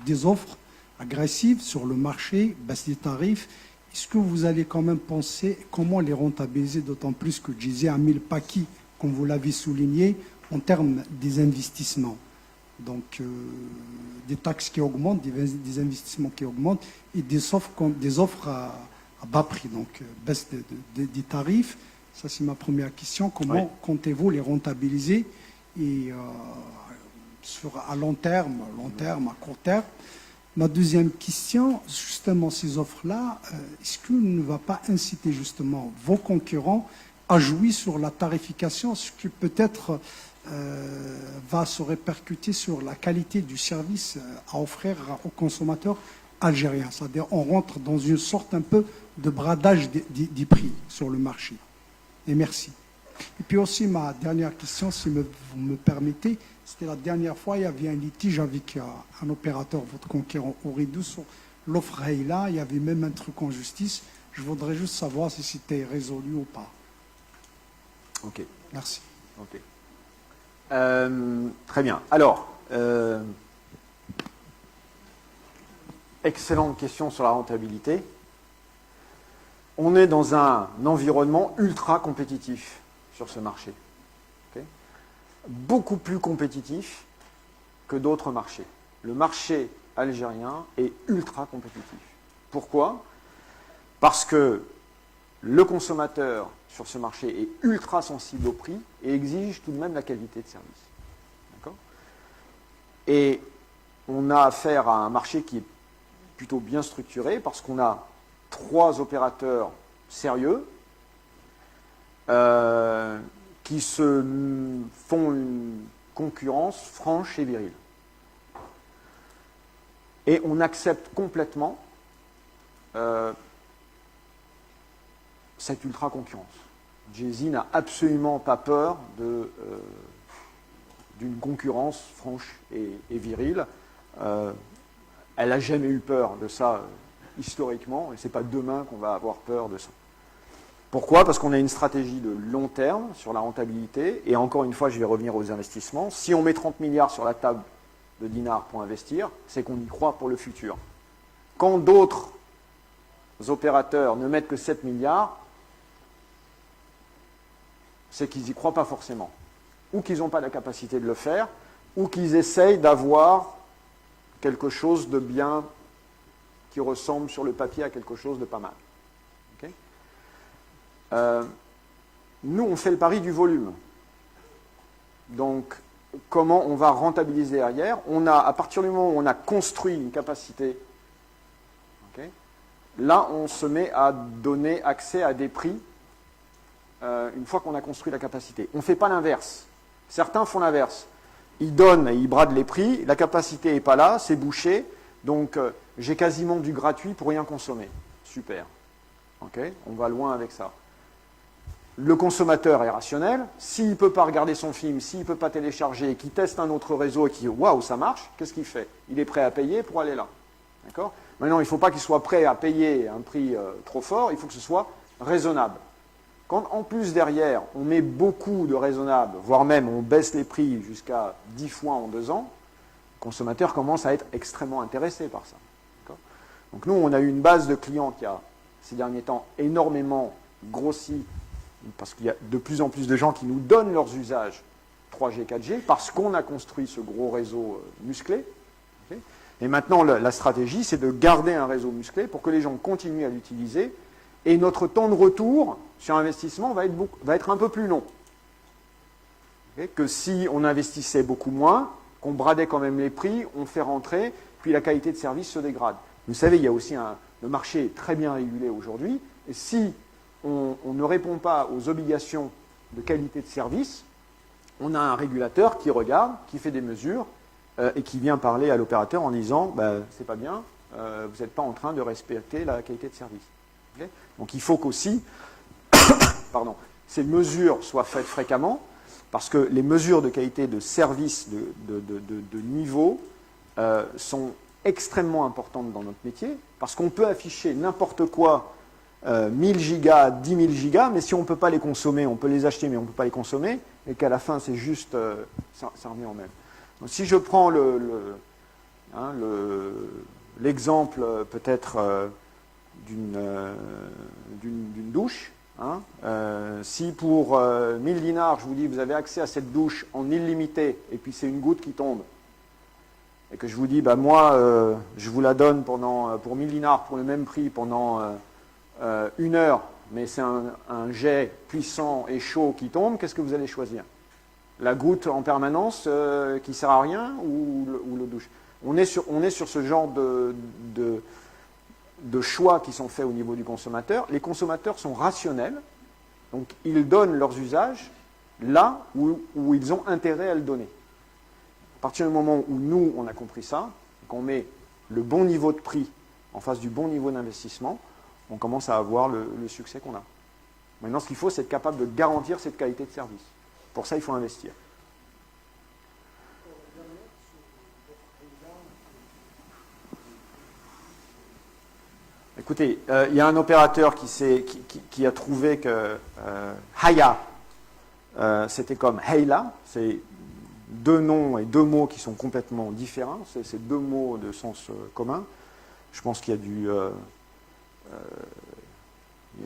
des offres agressives sur le marché, baisse des tarifs. Est-ce que vous allez quand même penser comment les rentabiliser, d'autant plus que Jay-Z a mis le paquet, comme vous l'avez souligné, en termes des investissements. Donc, des taxes qui augmentent, des investissements qui augmentent et des offres à bas prix, donc baisse des tarifs. Ça, c'est ma première question. Comment comptez-vous les rentabiliser et à long terme, à court terme. Ma deuxième question, justement, ces offres-là, est-ce que ne va pas inciter justement vos concurrents à jouer sur la tarification, ce qui peut-être va se répercuter sur la qualité du service à offrir aux consommateurs algériens. C'est-à-dire on rentre dans une sorte un peu de bradage des prix sur le marché. Et merci. Et puis aussi ma dernière question, si vous me permettez, c'était la dernière fois, il y avait un litige avec un opérateur, votre concurrent Ooredoo, sur l'offre Hayla. Il y avait même un truc en justice. Je voudrais juste savoir si c'était résolu ou pas. Ok. Merci. Ok. Très bien. Alors, excellente question sur la rentabilité. On est dans un environnement ultra compétitif sur ce marché. Okay, beaucoup plus compétitif que d'autres marchés. Le marché algérien est ultra compétitif. Pourquoi? Parce que le consommateur sur ce marché est ultra sensible au prix et exige tout de même la qualité de service. D'accord? Et on a affaire à un marché qui est plutôt bien structuré parce qu'on a 3 opérateurs sérieux qui se font une concurrence franche et virile. Et on accepte complètement cette ultra-concurrence. Jay-Z n'a absolument pas peur d'une concurrence franche et virile. Elle n'a jamais eu peur de ça historiquement, et ce n'est pas demain qu'on va avoir peur de ça. Pourquoi? Parce qu'on a une stratégie de long terme sur la rentabilité, et encore une fois, je vais revenir aux investissements. Si on met 30 milliards sur la table de dinars pour investir, c'est qu'on y croit pour le futur. Quand d'autres opérateurs ne mettent que 7 milliards, c'est qu'ils n'y croient pas forcément. Ou qu'ils n'ont pas la capacité de le faire, ou qu'ils essayent d'avoir quelque chose de bien qui ressemble sur le papier à quelque chose de pas mal. Okay? Nous, on fait le pari du volume. Donc, comment on va rentabiliser derrière? À partir du moment où on a construit une capacité, okay, là, on se met à donner accès à des prix une fois qu'on a construit la capacité. On ne fait pas l'inverse. Certains font l'inverse. Ils donnent et ils bradent les prix, la capacité n'est pas là, c'est bouché, donc j'ai quasiment du gratuit pour rien consommer. Super. Okay, on va loin avec ça. Le consommateur est rationnel. S'il ne peut pas regarder son film, s'il ne peut pas télécharger, qu'il teste un autre réseau et qu'il dit « Waouh, ça marche », qu'est-ce qu'il fait? Il est prêt à payer pour aller là. D'accord? Maintenant, il ne faut pas qu'il soit prêt à payer un prix trop fort, il faut que ce soit raisonnable. Quand en plus derrière, on met beaucoup de raisonnable, voire même on baisse les prix jusqu'à 10 fois en 2 ans, le consommateur commence à être extrêmement intéressé par ça. Donc nous, on a eu une base de clients qui a, ces derniers temps, énormément grossi, parce qu'il y a de plus en plus de gens qui nous donnent leurs usages 3G, 4G, parce qu'on a construit ce gros réseau musclé. Okay. Et maintenant, la stratégie, c'est de garder un réseau musclé pour que les gens continuent à l'utiliser, et notre temps de retour sur investissement va être un peu plus long. Okay, que si on investissait beaucoup moins, qu'on bradait quand même les prix, on fait rentrer, puis la qualité de service se dégrade. Vous savez, il y a aussi le marché est très bien régulé aujourd'hui, et si on ne répond pas aux obligations de qualité de service, on a un régulateur qui regarde, qui fait des mesures, et qui vient parler à l'opérateur en disant c'est pas bien, vous n'êtes pas en train de respecter la qualité de service. Okay, donc il faut qu'aussi ces mesures soient faites fréquemment, parce que les mesures de qualité de service de niveau sont extrêmement importantes dans notre métier, parce qu'on peut afficher n'importe quoi, 1000 gigas, 10 000 gigas, mais si on ne peut pas les consommer, on peut les acheter, mais on ne peut pas les consommer, et qu'à la fin, c'est juste, ça revient au même. Donc si je prends l'exemple peut-être d'une douche, si pour 1000 dinars, je vous dis, vous avez accès à cette douche en illimité, et puis c'est une goutte qui tombe, et que je vous dis, moi, je vous la donne pour 1000 dinars, pour le même prix, pendant 1 heure, mais c'est un jet puissant et chaud qui tombe, qu'est-ce que vous allez choisir? La goutte en permanence qui sert à rien ou l'eau de douche. On est sur ce genre de choix qui sont faits au niveau du consommateur. Les consommateurs sont rationnels, donc ils donnent leurs usages là où ils ont intérêt à le donner. À partir du moment où nous, on a compris ça, qu'on met le bon niveau de prix en face du bon niveau d'investissement, on commence à avoir le succès qu'on a. Maintenant, ce qu'il faut, c'est être capable de garantir cette qualité de service. Pour ça, il faut investir. Écoutez, il y a un opérateur qui a trouvé que Haya, c'était comme Heyla, c'est deux noms et deux mots qui sont complètement différents, c'est deux mots de sens commun. Je pense qu'il y a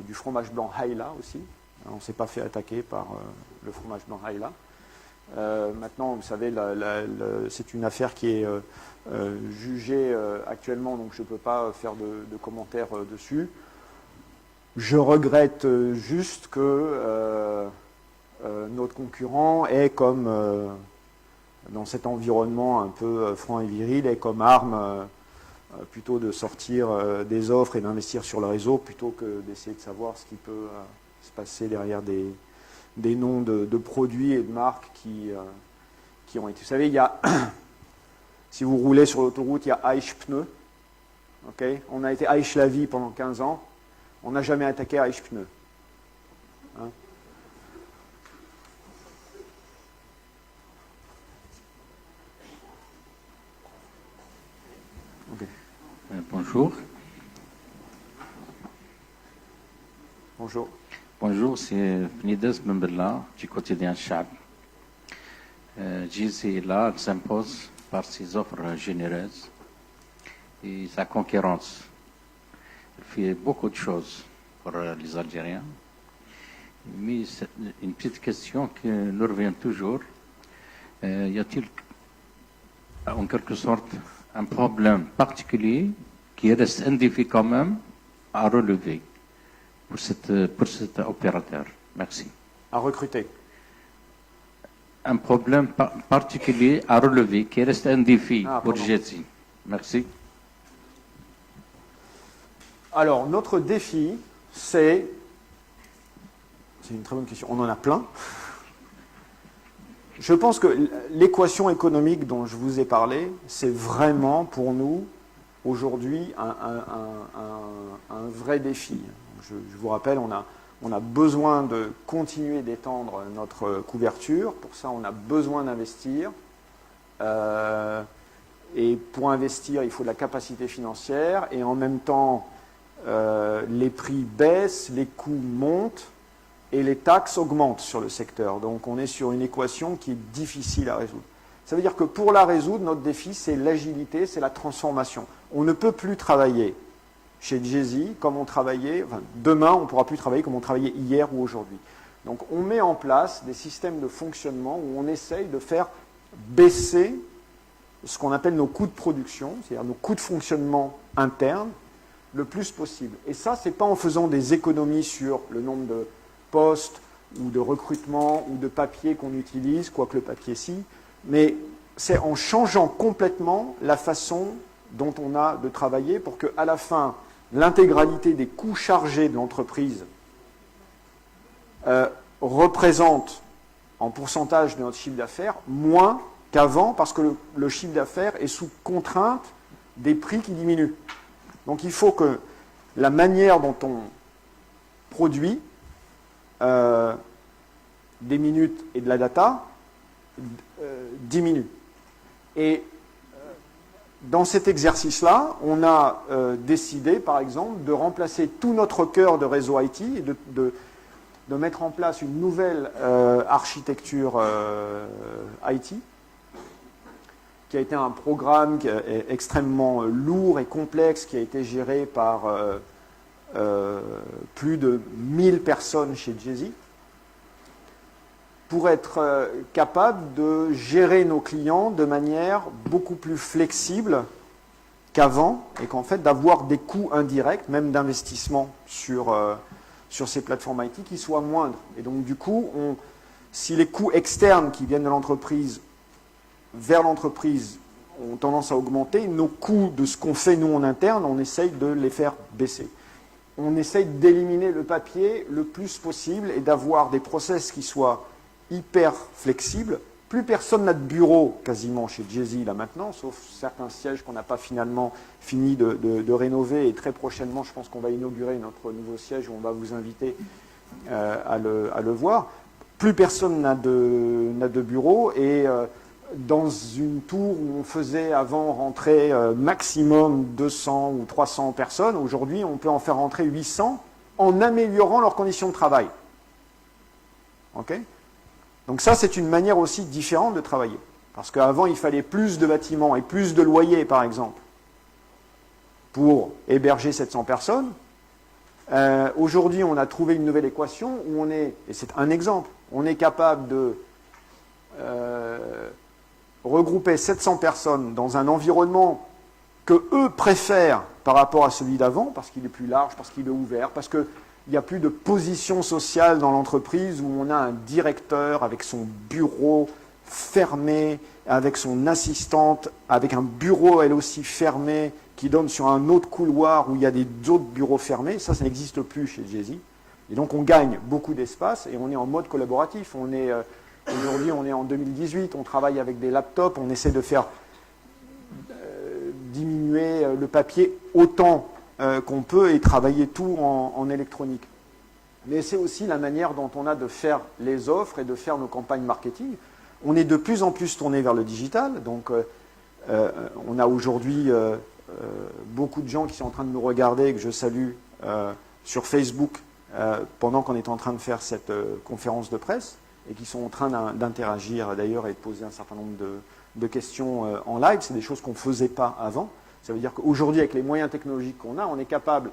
du fromage blanc Heyla aussi. On ne s'est pas fait attaquer par le fromage blanc Heyla. Maintenant, vous savez, c'est une affaire qui est jugée actuellement, donc je ne peux pas faire de commentaires dessus. Je regrette juste que notre concurrent est comme, dans cet environnement un peu franc et viril, est comme arme plutôt de sortir des offres et d'investir sur le réseau plutôt que d'essayer de savoir ce qui peut se passer derrière des noms de produits et de marques qui ont été... Vous savez, il y a, si vous roulez sur l'autoroute, il y a Aish Pneu. Okay, on a été Aish La Vie pendant 15 ans. On n'a jamais attaqué Aish Pneu. Hein? Okay. Bonjour. Bonjour. Bonjour, c'est Fnides Membella du quotidien Chab. Jizzy est là, elle s'impose par ses offres généreuses et sa concurrence. Elle fait beaucoup de choses pour les Algériens. Mais une petite question qui nous revient toujours. Y a-t-il en quelque sorte un problème particulier qui reste un défi quand même à relever pour cet opérateur? Merci. À recruter. Un problème particulier à relever qui reste un défi pour Jizzy. Merci. Alors, notre défi, c'est une très bonne question. On en a plein. Je pense que l'équation économique dont je vous ai parlé, c'est vraiment pour nous, aujourd'hui, un vrai défi. Je vous rappelle, on a besoin de continuer d'étendre notre couverture. Pour ça, on a besoin d'investir. Et pour investir, il faut de la capacité financière. Et en même temps, les prix baissent, les coûts montent et les taxes augmentent sur le secteur. Donc on est sur une équation qui est difficile à résoudre. Ça veut dire que pour la résoudre, notre défi, c'est l'agilité, c'est la transformation. On ne peut plus travailler chez Jizzy comme on travaillait, enfin, demain on ne pourra plus travailler comme on travaillait hier ou aujourd'hui. Donc on met en place des systèmes de fonctionnement où on essaye de faire baisser ce qu'on appelle nos coûts de production, c'est-à-dire nos coûts de fonctionnement internes, le plus possible. Et ça, ce n'est pas en faisant des économies sur le nombre de postes ou de recrutement ou de papier qu'on utilise, quoique le papier si, mais c'est en changeant complètement la façon dont on a de travailler pour qu'à la fin, l'intégralité des coûts chargés de l'entreprise représente en pourcentage de notre chiffre d'affaires moins qu'avant parce que le chiffre d'affaires est sous contrainte des prix qui diminuent. Donc il faut que la manière dont on produit des minutes et de la data diminue. Et dans cet exercice-là, on a décidé, par exemple, de remplacer tout notre cœur de réseau IT et de mettre en place une nouvelle architecture IT, qui a été un programme qui est extrêmement lourd et complexe, qui a été géré par plus de 1000 personnes chez Jizzy, pour être capable de gérer nos clients de manière beaucoup plus flexible qu'avant, et qu'en fait d'avoir des coûts indirects, même d'investissement sur ces plateformes IT, qui soient moindres. Et donc du coup, si les coûts externes qui viennent de l'entreprise vers l'entreprise ont tendance à augmenter, nos coûts de ce qu'on fait nous en interne, on essaye de les faire baisser. On essaye d'éliminer le papier le plus possible et d'avoir des process qui soient hyper flexibles. Plus personne n'a de bureau quasiment chez Jay-Z là maintenant, sauf certains sièges qu'on n'a pas finalement fini de rénover. Et très prochainement, je pense qu'on va inaugurer notre nouveau siège où on va vous inviter à le voir. Plus personne n'a de bureau et dans une tour où on faisait avant rentrer maximum 200 ou 300 personnes, aujourd'hui on peut en faire rentrer 800 en améliorant leurs conditions de travail. Ok ? Donc ça, c'est une manière aussi différente de travailler. Parce qu'avant, il fallait plus de bâtiments et plus de loyers, par exemple, pour héberger 700 personnes. Aujourd'hui, on a trouvé une nouvelle équation où on est, et c'est un exemple, on est capable de regrouper 700 personnes dans un environnement que eux préfèrent par rapport à celui d'avant, parce qu'il est plus large, parce qu'il est ouvert, parce qu'il n'y a plus de position sociale dans l'entreprise où on a un directeur avec son bureau fermé, avec son assistante, avec un bureau elle aussi fermé, qui donne sur un autre couloir où il y a des autres bureaux fermés. Ça n'existe plus chez Jay-Z. Et donc on gagne beaucoup d'espace et on est en mode collaboratif. Aujourd'hui, on est en 2018, on travaille avec des laptops, on essaie de faire diminuer le papier autant qu'on peut et travailler tout en électronique. Mais c'est aussi la manière dont on a de faire les offres et de faire nos campagnes marketing. On est de plus en plus tourné vers le digital. Donc, on a aujourd'hui beaucoup de gens qui sont en train de nous regarder et que je salue sur Facebook pendant qu'on est en train de faire cette conférence de presse et qui sont en train d'interagir d'ailleurs et de poser un certain nombre de questions en live. C'est des choses qu'on ne faisait pas avant. Ça veut dire qu'aujourd'hui, avec les moyens technologiques qu'on a, on est capable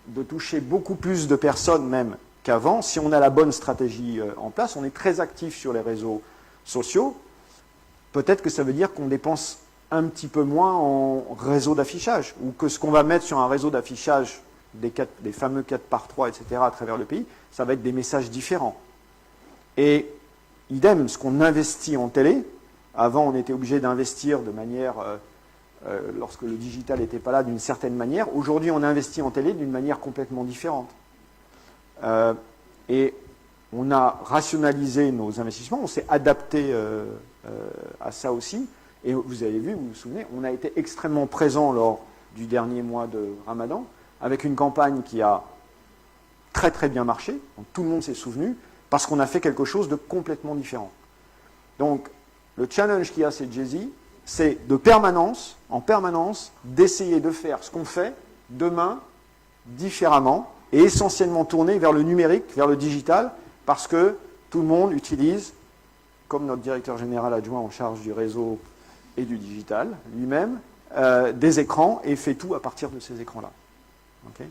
de toucher beaucoup plus de personnes même qu'avant. Si on a la bonne stratégie en place, on est très actif sur les réseaux sociaux. Peut-être que ça veut dire qu'on dépense un petit peu moins en réseau d'affichage, ou que ce qu'on va mettre sur un réseau d'affichage des fameux 4x3, etc., à travers le pays, ça va être des messages différents. Et idem, ce qu'on investit en télé, avant on était obligé d'investir de manière, lorsque le digital n'était pas là, d'une certaine manière. Aujourd'hui on investit en télé d'une manière complètement différente. Et on a rationalisé nos investissements, on s'est adapté à ça aussi. Et vous avez vu, vous vous souvenez, on a été extrêmement présent lors du dernier mois de Ramadan, avec une campagne qui a très très bien marché, donc tout le monde s'est souvenu, parce qu'on a fait quelque chose de complètement différent. Donc, le challenge qu'il y a chez Jay-Z, c'est en permanence, d'essayer de faire ce qu'on fait demain différemment, et essentiellement tourné vers le numérique, vers le digital, parce que tout le monde utilise, comme notre directeur général adjoint en charge du réseau et du digital lui-même, des écrans et fait tout à partir de ces écrans-là. Okay ?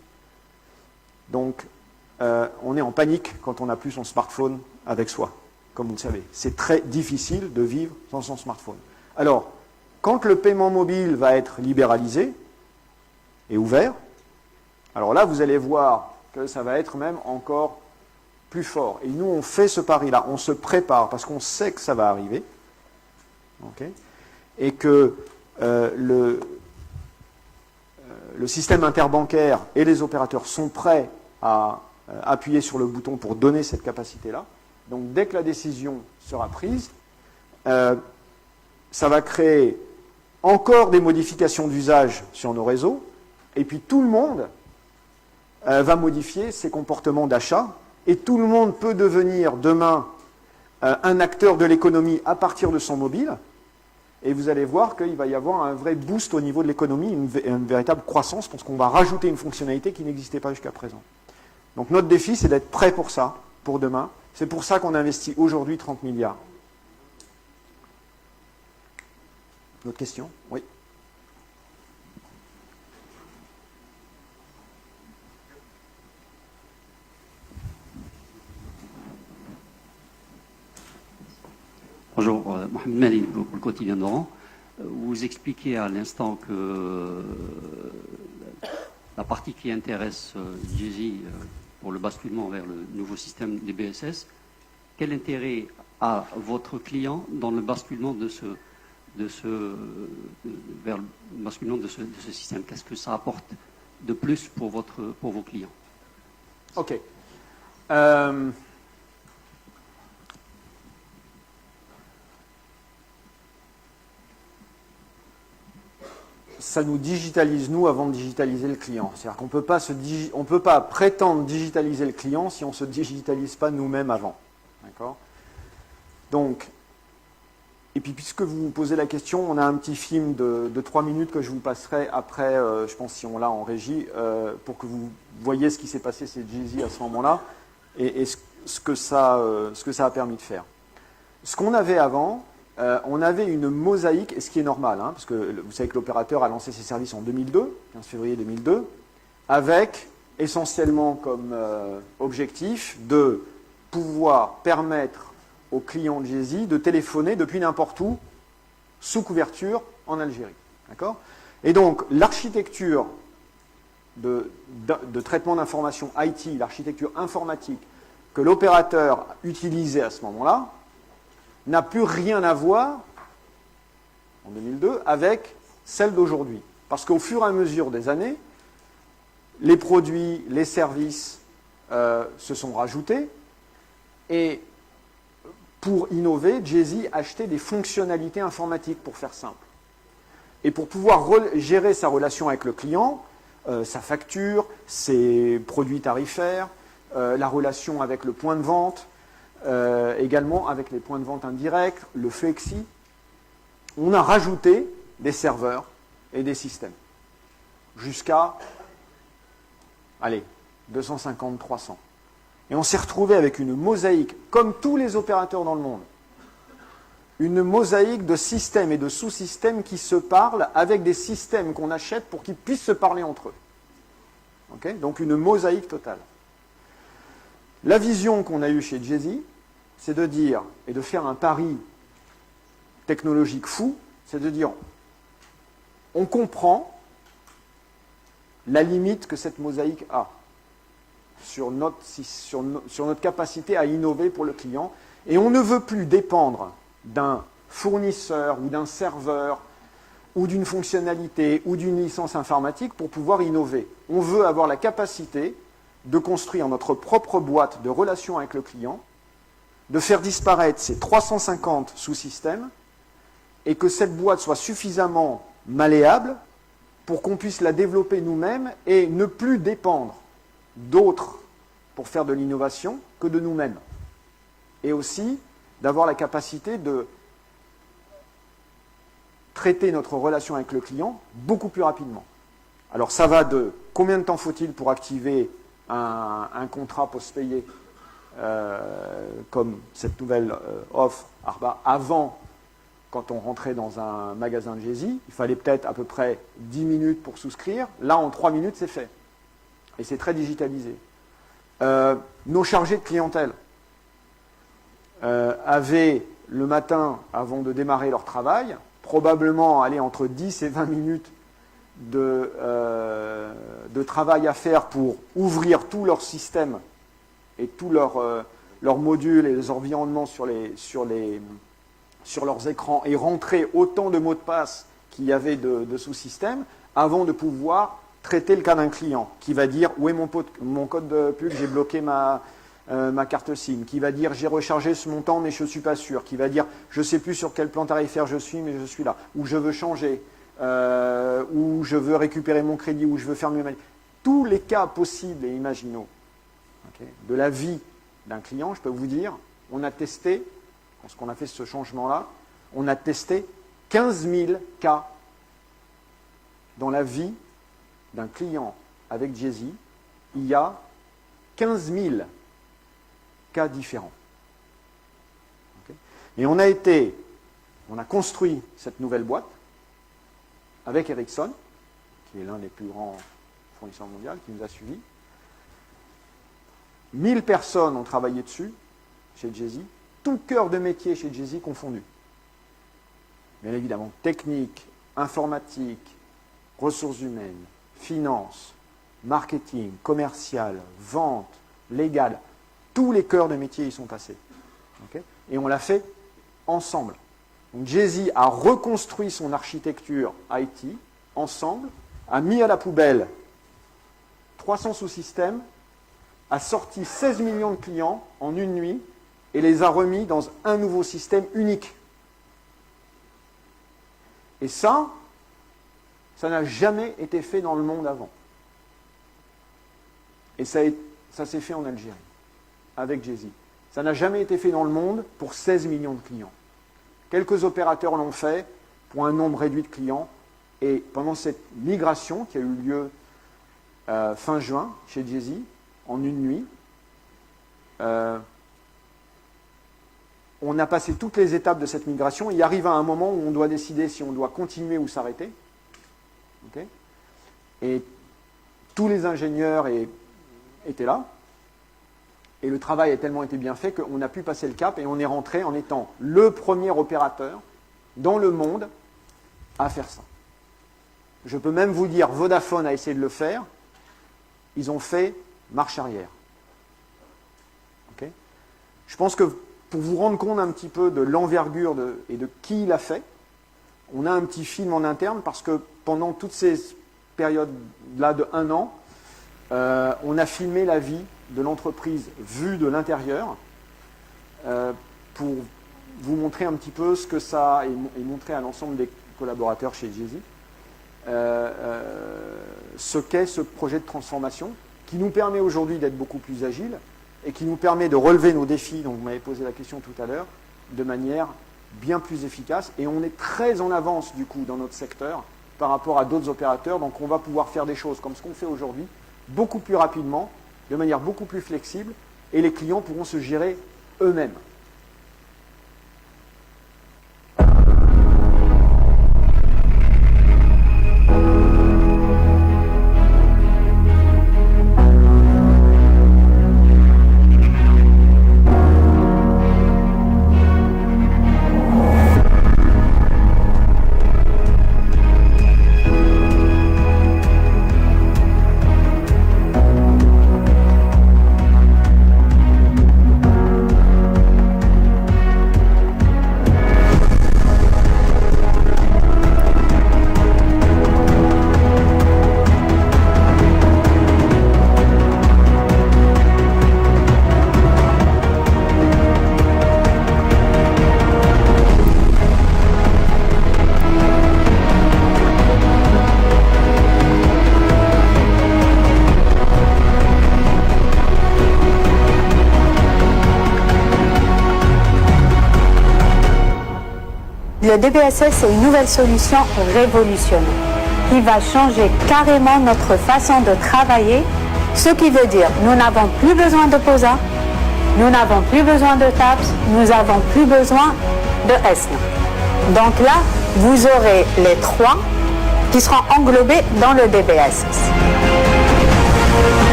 Donc, on est en panique quand on n'a plus son smartphone avec soi, comme vous le savez. C'est très difficile de vivre sans son smartphone. Alors, quand le paiement mobile va être libéralisé et ouvert, alors là, vous allez voir que ça va être même encore plus fort. Et nous, on fait ce pari-là, on se prépare parce qu'on sait que ça va arriver. Okay ? Et que le système interbancaire et les opérateurs sont prêts à appuyer sur le bouton pour donner cette capacité-là. Donc dès que la décision sera prise, ça va créer encore des modifications d'usage sur nos réseaux, et puis tout le monde va modifier ses comportements d'achat, et tout le monde peut devenir demain un acteur de l'économie à partir de son mobile. Et vous allez voir qu'il va y avoir un vrai boost au niveau de l'économie, une véritable croissance, parce qu'on va rajouter une fonctionnalité qui n'existait pas jusqu'à présent. Donc notre défi, c'est d'être prêt pour ça, pour demain. C'est pour ça qu'on investit aujourd'hui 30 milliards. D'autres questions ? Oui. Bonjour, Mohamed Mali pour le quotidien d'Oran. Vous expliquez à l'instant que la partie qui intéresse Jay-Z pour le basculement vers le nouveau système des BSS, quel intérêt à votre client dans le basculement vers le basculement de ce système? Qu'est-ce que ça apporte de plus pour vos clients? Ok. Ça nous digitalise, nous, avant de digitaliser le client. C'est-à-dire qu'on ne peut pas prétendre digitaliser le client si on ne se digitalise pas nous-mêmes avant. D'accord? Donc, et puis puisque vous vous posez la question, on a un petit film de 3 minutes que je vous passerai après, je pense si on l'a en régie, pour que vous voyez ce qui s'est passé chez Jay-Z à ce moment-là et ce que ça a permis de faire. Ce qu'on avait avant, on avait une mosaïque, et ce qui est normal, hein, parce que vous savez que l'opérateur a lancé ses services en 2002, 15 février 2002, avec essentiellement comme objectif de pouvoir permettre aux clients de Jay-Z de téléphoner depuis n'importe où, sous couverture, en Algérie. D'accord ? Et donc, l'architecture de traitement d'information IT, l'architecture informatique que l'opérateur utilisait à ce moment-là, n'a plus rien à voir, en 2002, avec celle d'aujourd'hui. Parce qu'au fur et à mesure des années, les produits, les services se sont rajoutés, et pour innover, Jay-Z achetait des fonctionnalités informatiques, pour faire simple. Et pour pouvoir gérer sa relation avec le client, sa facture, ses produits tarifaires, la relation avec le point de vente, également avec les points de vente indirects, le flexi, on a rajouté des serveurs et des systèmes. Jusqu'à, 250, 300. Et on s'est retrouvé avec une mosaïque, comme tous les opérateurs dans le monde, une mosaïque de systèmes et de sous-systèmes qui se parlent avec des systèmes qu'on achète pour qu'ils puissent se parler entre eux. Okay ? Donc une mosaïque totale. La vision qu'on a eue chez Jay-Z, c'est de dire, et de faire un pari technologique fou, c'est de dire, on comprend la limite que cette mosaïque a sur notre capacité à innover pour le client, et on ne veut plus dépendre d'un fournisseur ou d'un serveur ou d'une fonctionnalité ou d'une licence informatique pour pouvoir innover. On veut avoir la capacité de construire notre propre boîte de relations avec le client, de faire disparaître ces 350 sous-systèmes et que cette boîte soit suffisamment malléable pour qu'on puisse la développer nous-mêmes et ne plus dépendre d'autres pour faire de l'innovation que de nous-mêmes. Et aussi d'avoir la capacité de traiter notre relation avec le client beaucoup plus rapidement. Alors ça va de combien de temps faut-il pour activer un contrat post-payé comme cette nouvelle offre Arba. Avant, quand on rentrait dans un magasin de Jay-Z, il fallait peut-être à peu près 10 minutes pour souscrire. Là, en 3 minutes, c'est fait. Et c'est très digitalisé. Nos chargés de clientèle avaient, le matin, avant de démarrer leur travail, probablement entre 10 et 20 minutes de travail à faire pour ouvrir tout leur système et tous leurs modules et les environnements sur leurs écrans et rentrer autant de mots de passe qu'il y avait de sous-systèmes avant de pouvoir traiter le cas d'un client qui va dire où est mon code de pub, j'ai bloqué ma carte SIM, qui va dire j'ai rechargé ce montant mais je ne suis pas sûr, qui va dire je ne sais plus sur quel plan tarifaire je suis mais je suis là, ou je veux changer, ou je veux récupérer mon crédit, ou je veux faire mieux. Tous les cas possibles et imaginaux de la vie d'un client, je peux vous dire, on a testé, lorsqu'on a fait ce changement-là, on a testé 15 000 cas dans la vie d'un client avec Jay-Z. Il y a 15 000 cas différents. Et on a construit cette nouvelle boîte avec Ericsson, qui est l'un des plus grands fournisseurs mondiaux, qui nous a suivis. 1000 personnes ont travaillé dessus, chez Jay-Z, tout cœur de métier chez Jay-Z confondu. Bien évidemment, technique, informatique, ressources humaines, finance, marketing, commercial, vente, légal, tous les cœurs de métier y sont passés. Okay ? Et on l'a fait ensemble. Donc Jay-Z a reconstruit son architecture IT ensemble, a mis à la poubelle 300 sous-systèmes, a sorti 16 millions de clients en une nuit et les a remis dans un nouveau système unique. Et ça n'a jamais été fait dans le monde avant. Et ça s'est fait en Algérie, avec Jay-Z. Ça n'a jamais été fait dans le monde pour 16 millions de clients. Quelques opérateurs l'ont fait pour un nombre réduit de clients. Et pendant cette migration qui a eu lieu fin juin chez Jay-Z, en une nuit, on a passé toutes les étapes de cette migration. Il arrive à un moment où on doit décider si on doit continuer ou s'arrêter. Okay. Et tous les ingénieurs étaient là. Et le travail a tellement été bien fait qu'on a pu passer le cap et on est rentré en étant le premier opérateur dans le monde à faire ça. Je peux même vous dire, Vodafone a essayé de le faire. Ils ont fait marche arrière. Okay. Je pense que pour vous rendre compte un petit peu de l'envergure et de qui l'a fait, on a un petit film en interne parce que pendant toutes ces périodes-là de 1 an, on a filmé la vie de l'entreprise vue de l'intérieur pour vous montrer un petit peu ce que ça a et montrer à l'ensemble des collaborateurs chez Jay-Z ce qu'est ce projet de transformation qui nous permet aujourd'hui d'être beaucoup plus agiles et qui nous permet de relever nos défis, dont vous m'avez posé la question tout à l'heure, de manière bien plus efficace. Et on est très en avance du coup dans notre secteur par rapport à d'autres opérateurs, donc on va pouvoir faire des choses comme ce qu'on fait aujourd'hui, beaucoup plus rapidement, de manière beaucoup plus flexible, et les clients pourront se gérer eux-mêmes. Le DBSS est une nouvelle solution révolutionnaire qui va changer carrément notre façon de travailler, ce qui veut dire nous n'avons plus besoin de POSA, nous n'avons plus besoin de TAPS, nous n'avons plus besoin de ESN. Donc là, vous aurez les 3 qui seront englobés dans le DBSS.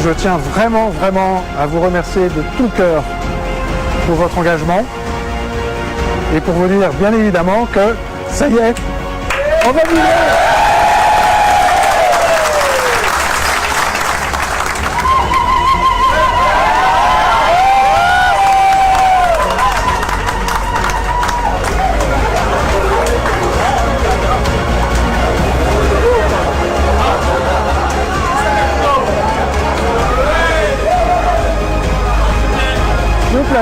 Je tiens vraiment à vous remercier de tout cœur pour votre engagement et pour vous dire bien évidemment que ça y est, on va vivre. S'il vous plaît.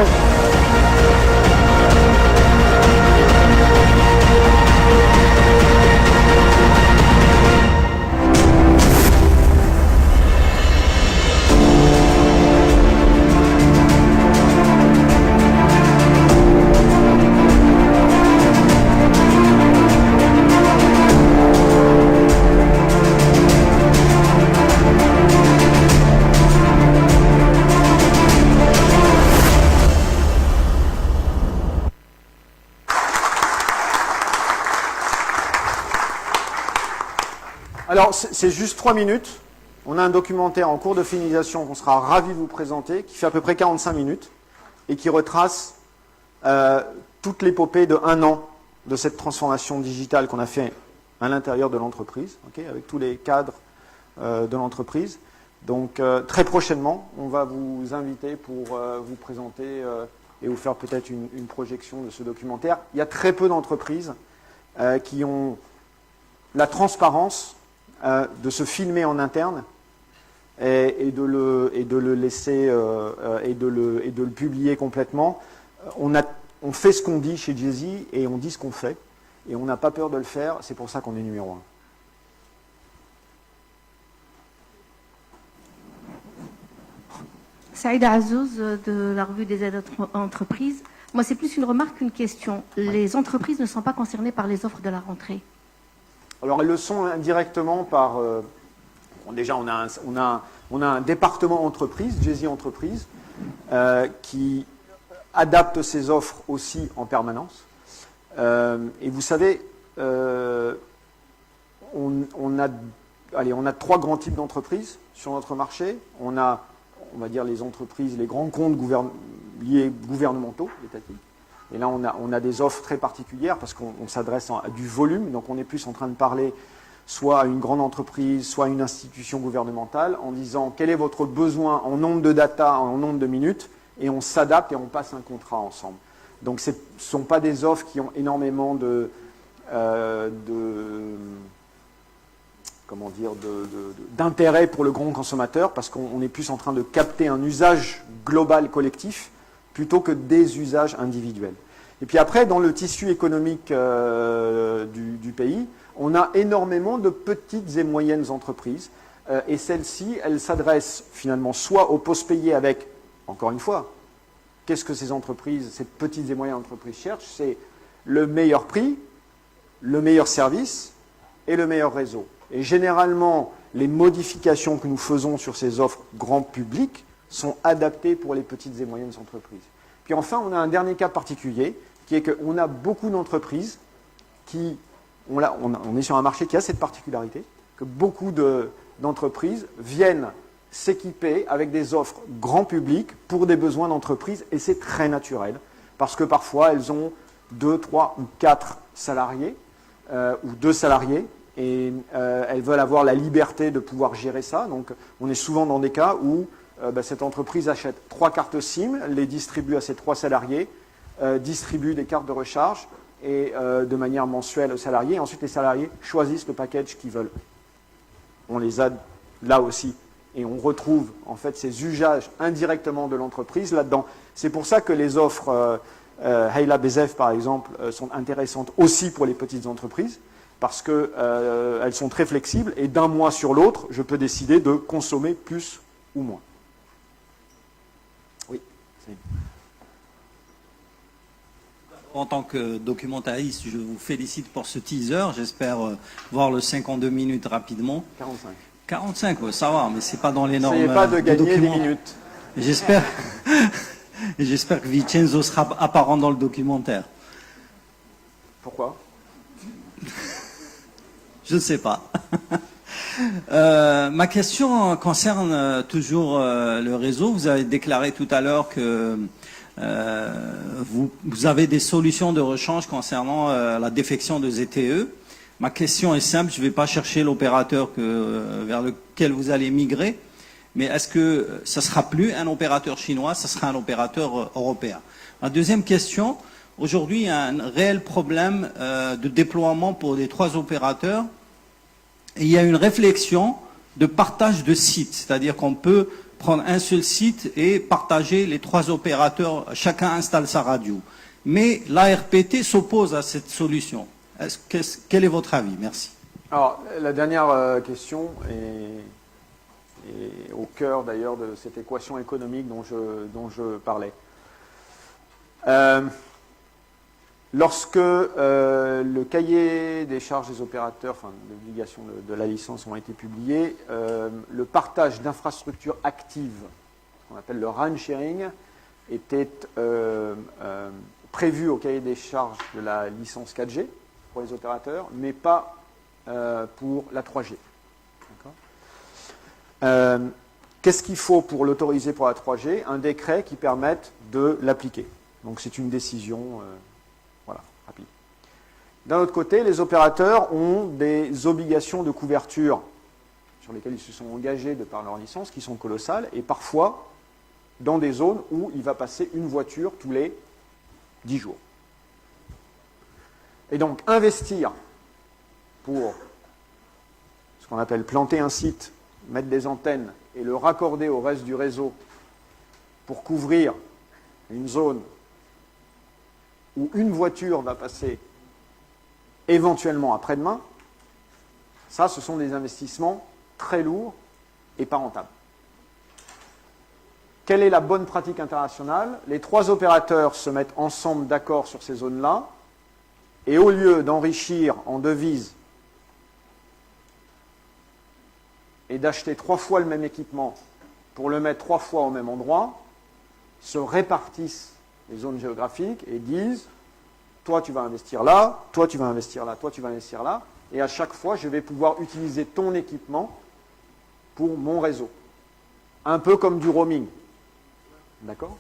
Alors, c'est juste 3 minutes. On a un documentaire en cours de finalisation qu'on sera ravi de vous présenter, qui fait à peu près 45 minutes, et qui retrace toute l'épopée de 1 an de cette transformation digitale qu'on a fait à l'intérieur de l'entreprise, avec tous les cadres de l'entreprise. Donc, très prochainement, on va vous inviter pour vous présenter et vous faire peut-être une projection de ce documentaire. Il y a très peu d'entreprises qui ont la transparence de se filmer en interne et de le laisser et de le publier complètement. On fait ce qu'on dit chez Jay-Z et on dit ce qu'on fait. Et on n'a pas peur de le faire, c'est pour ça qu'on est numéro 1. Saïda Azouz de la revue des aides entreprises. Moi, c'est plus une remarque qu'une question. Les entreprises ne sont pas concernées par les offres de la rentrée. Alors, elles le sont indirectement par... déjà, on a un département entreprise, Jay-Z Entreprise, qui adapte ses offres aussi en permanence. Et vous savez, on a 3 grands types d'entreprises sur notre marché. On a, on va dire, les entreprises, les grands comptes liés gouvernementaux, étatiques. Et là, on a des offres très particulières parce qu'on s'adresse à du volume. Donc, on est plus en train de parler soit à une grande entreprise, soit à une institution gouvernementale, en disant quel est votre besoin en nombre de data, en nombre de minutes, et on s'adapte et on passe un contrat ensemble. Donc, ce ne sont pas des offres qui ont énormément d'intérêt pour le grand consommateur, parce qu'on est plus en train de capter un usage global collectif plutôt que des usages individuels. Et puis après, dans le tissu économique du pays, on a énormément de petites et moyennes entreprises, et celles-ci, elles s'adressent finalement soit aux postes payés avec, encore une fois, qu'est-ce que ces entreprises, ces petites et moyennes entreprises cherchent? C'est le meilleur prix, le meilleur service et le meilleur réseau. Et généralement, les modifications que nous faisons sur ces offres grand public sont adaptées pour les petites et moyennes entreprises. Puis enfin, on a un dernier cas particulier, qui est qu'on a beaucoup d'entreprises qui... On est sur un marché qui a cette particularité, que beaucoup d'entreprises viennent s'équiper avec des offres grand public pour des besoins d'entreprise, et c'est très naturel, parce que parfois elles ont 2, 3 ou 4 salariés, ou 2 salariés, et elles veulent avoir la liberté de pouvoir gérer ça. Donc on est souvent dans des cas où cette entreprise achète 3 cartes SIM, les distribue à ses 3 salariés, distribue des cartes de recharge, et de manière mensuelle aux salariés, et ensuite les salariés choisissent le package qu'ils veulent. On les a là aussi, et on retrouve en fait ces usages indirectement de l'entreprise là-dedans. C'est pour ça que les offres Hayla Bezef par exemple sont intéressantes aussi pour les petites entreprises, parce qu'elles sont très flexibles, et d'un mois sur l'autre, je peux décider de consommer plus ou moins. Oui. En tant que documentariste, je vous félicite pour ce teaser. J'espère voir le 52 minutes rapidement. 45. 45, ouais, ça va, mais c'est pas dans les normes. N'essayez pas de gagner des minutes. J'espère que Vincenzo sera apparent dans le documentaire. Pourquoi? Je ne sais pas. Ma question concerne toujours le réseau. Vous avez déclaré tout à l'heure que vous avez des solutions de rechange concernant la défection de ZTE. Ma question est simple, je ne vais pas chercher l'opérateur vers lequel vous allez migrer, mais est-ce que ce ne sera plus un opérateur chinois, ce sera un opérateur européen? Ma deuxième question, aujourd'hui il y a un réel problème de déploiement pour les 3 opérateurs, et il y a une réflexion de partage de sites, c'est-à-dire qu'on peut prendre un seul site et partager les 3 opérateurs, chacun installe sa radio. Mais l'ARPT s'oppose à cette solution. Quel est votre avis? Merci. Alors, la dernière question est au cœur d'ailleurs de cette équation économique dont je parlais. Lorsque le cahier des charges des opérateurs, enfin l'obligation de la licence ont été publiés, le partage d'infrastructures actives, ce qu'on appelle le RAN sharing, était prévu au cahier des charges de la licence 4G pour les opérateurs, mais pas pour la 3G. Qu'est-ce qu'il faut pour l'autoriser pour la 3G? Un décret qui permette de l'appliquer. Donc c'est une décision voilà, rapide. D'un autre côté, les opérateurs ont des obligations de couverture sur lesquelles ils se sont engagés de par leur licence, qui sont colossales, et parfois dans des zones où il va passer une voiture tous les 10 jours. Et donc investir pour ce qu'on appelle planter un site, mettre des antennes et le raccorder au reste du réseau pour couvrir une zone où une voiture va passer éventuellement après-demain, ça, ce sont des investissements très lourds et pas rentables. Quelle est la bonne pratique internationale? Les 3 opérateurs se mettent ensemble d'accord sur ces zones-là, et au lieu d'enrichir en devises et d'acheter 3 fois le même équipement pour le mettre 3 fois au même endroit, se répartissent les zones géographiques et disent toi tu vas investir là, toi tu vas investir là, toi tu vas investir là, et à chaque fois je vais pouvoir utiliser ton équipement pour mon réseau. Un peu comme du roaming. D'accord?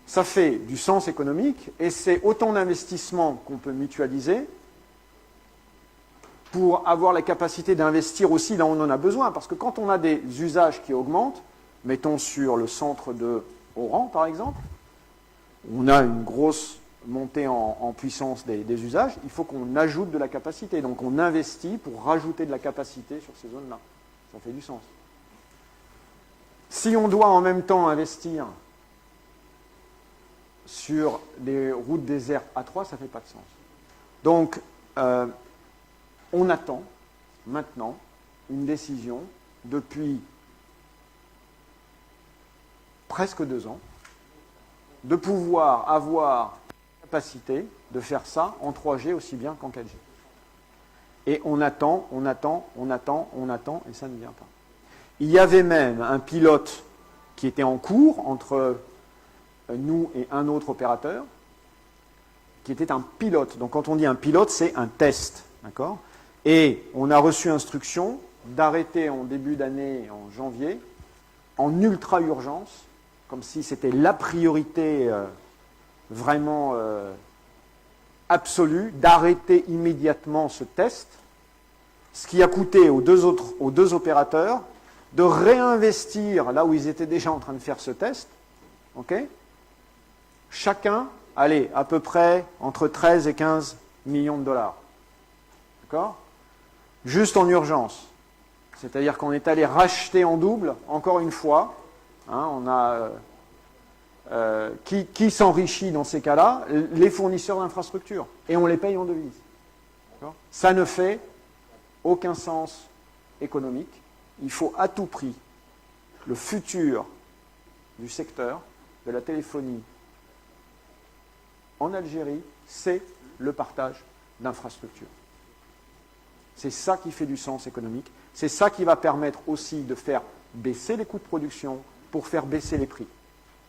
Ça fait du sens économique et c'est autant d'investissements qu'on peut mutualiser pour avoir la capacité d'investir aussi là où on en a besoin. Parce que quand on a des usages qui augmentent, mettons sur le centre de Oran par exemple, on a une grosse montée en puissance des usages, il faut qu'on ajoute de la capacité. Donc on investit pour rajouter de la capacité sur ces zones-là. Ça fait du sens. Si on doit en même temps investir sur des routes désertes A3, ça ne fait pas de sens. Donc, on attend maintenant une décision depuis presque 2 ans de pouvoir avoir la capacité de faire ça en 3G aussi bien qu'en 4G. Et on attend, et ça ne vient pas. Il y avait même un pilote qui était en cours entre nous et un autre opérateur, qui était un pilote. Donc quand on dit un pilote, c'est un test. D'accord ? Et on a reçu instruction d'arrêter en début d'année, en janvier, en ultra-urgence, comme si c'était la priorité vraiment absolue, d'arrêter immédiatement ce test, ce qui a coûté aux deux opérateurs de réinvestir là où ils étaient déjà en train de faire ce test, ok ? Chacun, allez, à peu près entre 13 et 15 millions de dollars. D'accord ? Juste en urgence. C'est-à-dire qu'on est allé racheter en double, encore une fois. Hein, on a qui s'enrichit dans ces cas-là? Les fournisseurs d'infrastructures. Et on les paye en devises. Ça ne fait aucun sens économique. Il faut à tout prix le futur du secteur de la téléphonie en Algérie, c'est le partage d'infrastructures. C'est ça qui fait du sens économique. C'est ça qui va permettre aussi de faire baisser les coûts de production pour faire baisser les prix.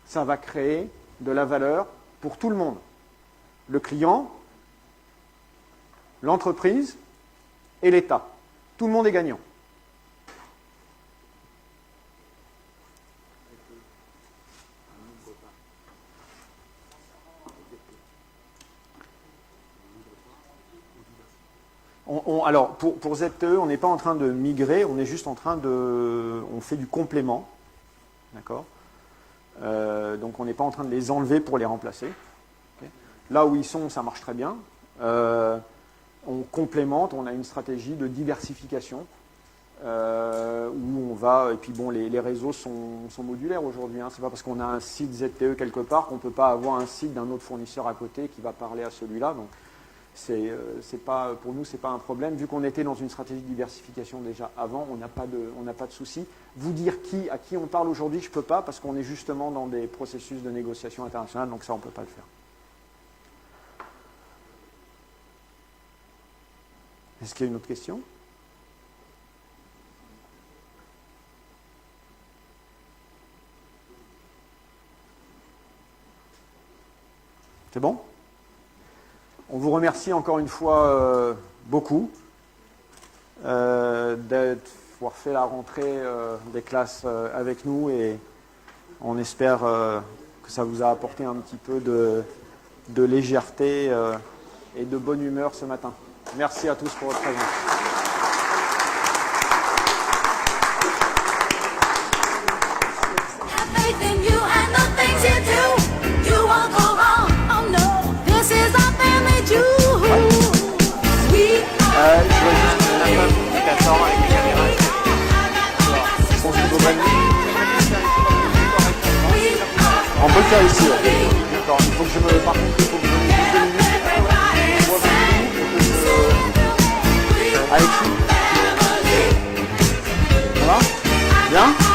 Ça va créer de la valeur pour tout le monde. Le client, l'entreprise et l'État. Tout le monde est gagnant. Alors, pour ZTE, on n'est pas en train de migrer, on est juste en train de... On fait du complément. D'accord ? Donc, on n'est pas en train de les enlever pour les remplacer. Okay ? Là où ils sont, ça marche très bien. On complémente, on a une stratégie de diversification où on va... Et puis, bon, les réseaux sont modulaires aujourd'hui. Hein. C'est pas parce qu'on a un site ZTE quelque part qu'on ne peut pas avoir un site d'un autre fournisseur à côté qui va parler à celui-là. Donc, pour nous, ce n'est pas un problème. Vu qu'on était dans une stratégie de diversification déjà avant, on n'a pas de souci. Vous dire à qui on parle aujourd'hui, je ne peux pas, parce qu'on est justement dans des processus de négociation internationale, donc ça, on ne peut pas le faire. Est-ce qu'il y a une autre question ? C'est bon ? On vous remercie encore une fois beaucoup. d'avoir fait la rentrée des classes avec nous et on espère que ça vous a apporté un petit peu de légèreté et de bonne humeur ce matin. Merci à tous pour votre présence. On peut le faire ici. D'accord. Il faut que je me. Par contre, il faut que je me dise 2 minutes. Alexis. Voilà. Bien.